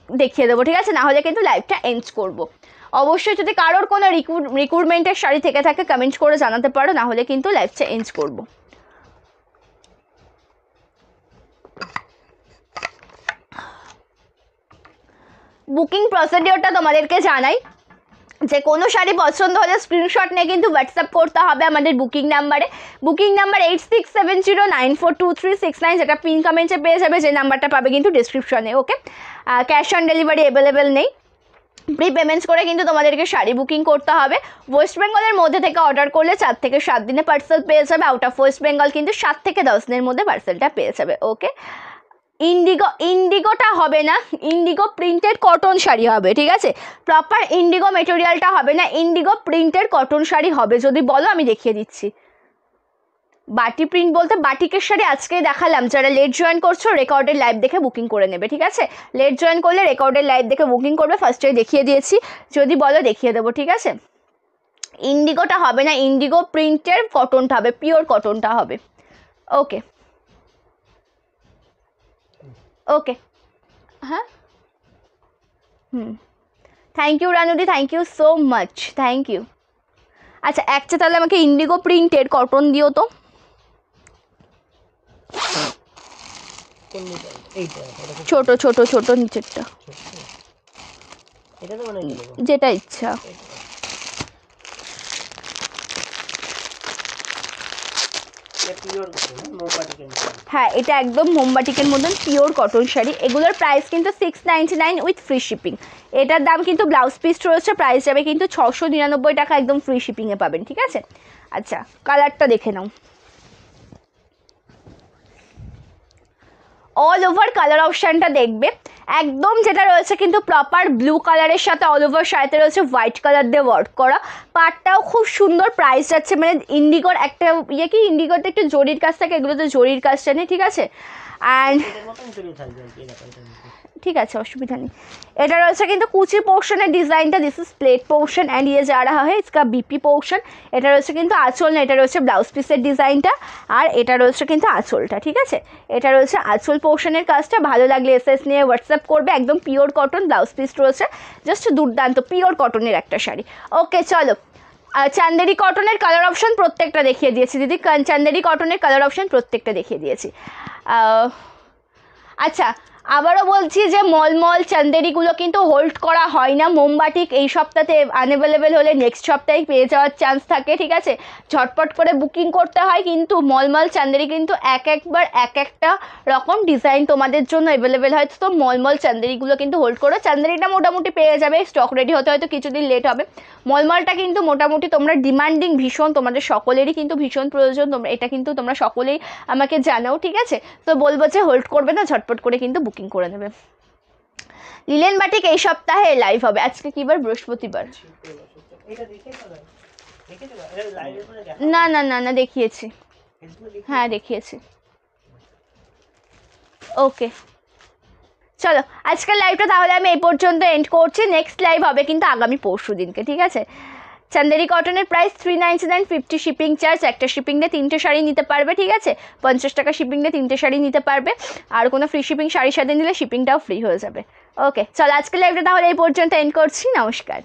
দেখিয়ে দেবো, ঠিক আছে, না হলে কিন্তু লাইভটা এন্ড করব। অবশ্যই যদি কারোর কোনো রিক্রুটমেন্টের শাড়ি থেকে থাকে কমেন্টস করে জানাতে পারো, না হলে কিন্তু লাইভটা এন্ড করব। বুকিং প্রসিডিওরটা তোমাদেরকে জানাই, যে কোনো শাড়ি পছন্দ হলে স্ক্রিনশট নিয়ে কিন্তু হোয়াটসঅ্যাপ করতে হবে আমাদের বুকিং নাম্বারে, বুকিং নাম্বার 8670942369, যেটা পিন কমেন্টে পেয়ে যাবে, যে নাম্বারটা পাবে কিন্তু ডিসক্রিপশনে, ওকে। ক্যাশ অন ডেলিভারি অ্যাভেলেবেল নেই, প্রি পেমেন্টস করে কিন্তু তোমাদেরকে শাড়ি বুকিং করতে হবে। ওয়েস্ট বেঙ্গলের মধ্যে থেকে অর্ডার করলে 4 থেকে 7 দিনে পার্সেল পেয়ে যাবে, আউট অফ ওয়েস্ট বেঙ্গল কিন্তু 7 থেকে 10 দিনের মধ্যে পার্সেলটা পেয়ে যাবে, ওকে। ইন্ডিগোটা হবে না, ইন্ডিগো প্রিন্টেড কটন শাড়ি হবে, ঠিক আছে। প্রপার ইন্ডিগো মেটেরিয়ালটা হবে না, ইন্ডিগো প্রিন্টেড কটন শাড়ি হবে। যদি বলো আমি দেখিয়ে দিচ্ছি। বাটি প্রিন্ট বলতে বাটিকের শাড়ি আজকেই দেখালাম, যারা লেট জয়েন করছো রেকর্ডের লাইভ দেখে বুকিং করে নেবে, ঠিক আছে। লেট জয়েন করলে রেকর্ডের লাইভ দেখে বুকিং করবে, ফার্স্টে দেখিয়ে দিয়েছি, যদি বলো দেখিয়ে দেবো, ঠিক আছে। ইন্ডিগোটা হবে না, ইন্ডিগো প্রিন্টের কটনটা হবে, পিওর কটনটা হবে, ওকে ওকে। হ্যাঁ thank you Ranudi, thank you so much, thank you. আচ্ছা একটা তাহলে আমাকে ইন্ডিগো প্রিন্টের কটন দিও তো। ছোট ছোট ছোট নিচেরটা, যেটা ইচ্ছা। হ্যাঁ এটা একদম মোমবাটিকের মতন পিওর কটন শাড়ি, এগুলোর প্রাইস কিন্তু 699 উইথ ফ্রি শিপিং। এটার দাম কিন্তু ব্লাউজ পিস রয়েছে, প্রাইস যাবে কিন্তু 699 টাকা, একদম ফ্রি শিপিংয়ে পাবেন, ঠিক আছে। আচ্ছা কালারটা দেখে নাও, অল ওভার কালার অপশানটা দেখবে, একদম যেটা রয়েছে কিন্তু প্রপার ব্লু কালারের সাথে অল ওভার শাড়িতে রয়েছে হোয়াইট কালার দিয়ে ওয়ার্ক করা, পাটটাও খুব সুন্দর, প্রাইস যাচ্ছে মানে ইন্ডিগোর একটা ইয়ে কি ইন্ডিগোতে একটু জরির কাজ থাকে, এগুলোতে জরির কাজটা নেই, ঠিক আছে। অ্যান্ড ঠিক আছে অসুবিধা নেই। এটা রয়েছে কিন্তু কুচি পোর্শনের ডিজাইনটা, this is plate portion and ইয়ে যা রাহা হয় ইসকা বিপি পোর্শন। এটা রয়েছে কিন্তু আঁচল না, এটা রয়েছে ব্লাউজ পিসের ডিজাইনটা, আর এটা রয়েছে কিন্তু আঁচলটা, ঠিক আছে। এটা রয়েছে আঁচল পোর্শনের কাজটা, ভালো লাগলে এসএস নিয়ে হোয়াটসঅ্যাপ করবে, একদম পিওর কটন, ব্লাউজ পিস রয়েছে, জাস্ট দুর্দান্ত পিওর কটনের একটা শাড়ি, ওকে। চলো চান্দেরি কটনের কালার অপশান প্রত্যেকটা দেখিয়ে দিয়েছি দিদি, চান্দেরি কটনের কালার অপশান প্রত্যেকটা দেখিয়ে দিয়েছি। আচ্ছা আবারও বলছি যে মলমল চান্দেরিগুলো কিন্তু হোল্ড করা হয় না। মোমবাটিক এই সপ্তাহে আনঅ্যাভেলেবেল হলে নেক্সট সপ্তাহে পেয়ে যাওয়ার চান্স থাকে, ঠিক আছে, ঝটপট করে বুকিং করতে হয়। কিন্তু মলমল চান্দেরি কিন্তু একবার এক একটা রকম ডিজাইন তোমাদের জন্য অ্যাভেলেবেল হয়, তো মলমল চান্দেরিগুলো কিন্তু হোল্ড করো। চান্দেরিটা মোটামুটি পেয়ে যাবে, স্টক রেডি হতে হয়তো কিছুদিন লেট হবে। মলমলটা কিন্তু মোটামুটি তোমরা ডিমান্ডিং ভীষণ, তোমাদের সকলেরই কিন্তু ভীষণ প্রয়োজন, তোমরা এটা কিন্তু তোমরা সকলেই আমাকে জানাও, ঠিক আছে। তো বলবো যে হোল্ড করবে না, ঝটপট করে কিন্তু বুকিং করে নেবে। লিলেন বাটিক এই সপ্তাহে লাইভ হবে। আজকে কি বার? বৃহস্পতিবার।
এটা দেখেছো না? দেখেছো না? এটা লাইভের পরে দেখা।
না না না না, দেখিয়েছি, হ্যাঁ দেখিয়েছি। ওকে চলো, আজকের লাইভটা তাহলে আমি এই পর্যন্ত এন্ড করছি। নেক্সট লাইভ হবে কিন্তু আগামী পরশু দিনকে, ঠিক আছে। চান্দেরি কটনের প্রাইস 399, 50 শিপিং চার্জ। একটা শিপিং দিয়ে 3টে শাড়ি নিতে পারবে, ঠিক আছে। 50 টাকা শিপিং দিয়ে 3টে শাড়ি নিতে পারবে। আর কোনো ফ্রি শিপিং শাড়ির সাথে নিলে শিপিংটাও ফ্রি হয়ে যাবে। ওকে চলো, আজকের লাইভটা তাহলে এই পর্যন্ত এন্ড করছি। নমস্কার।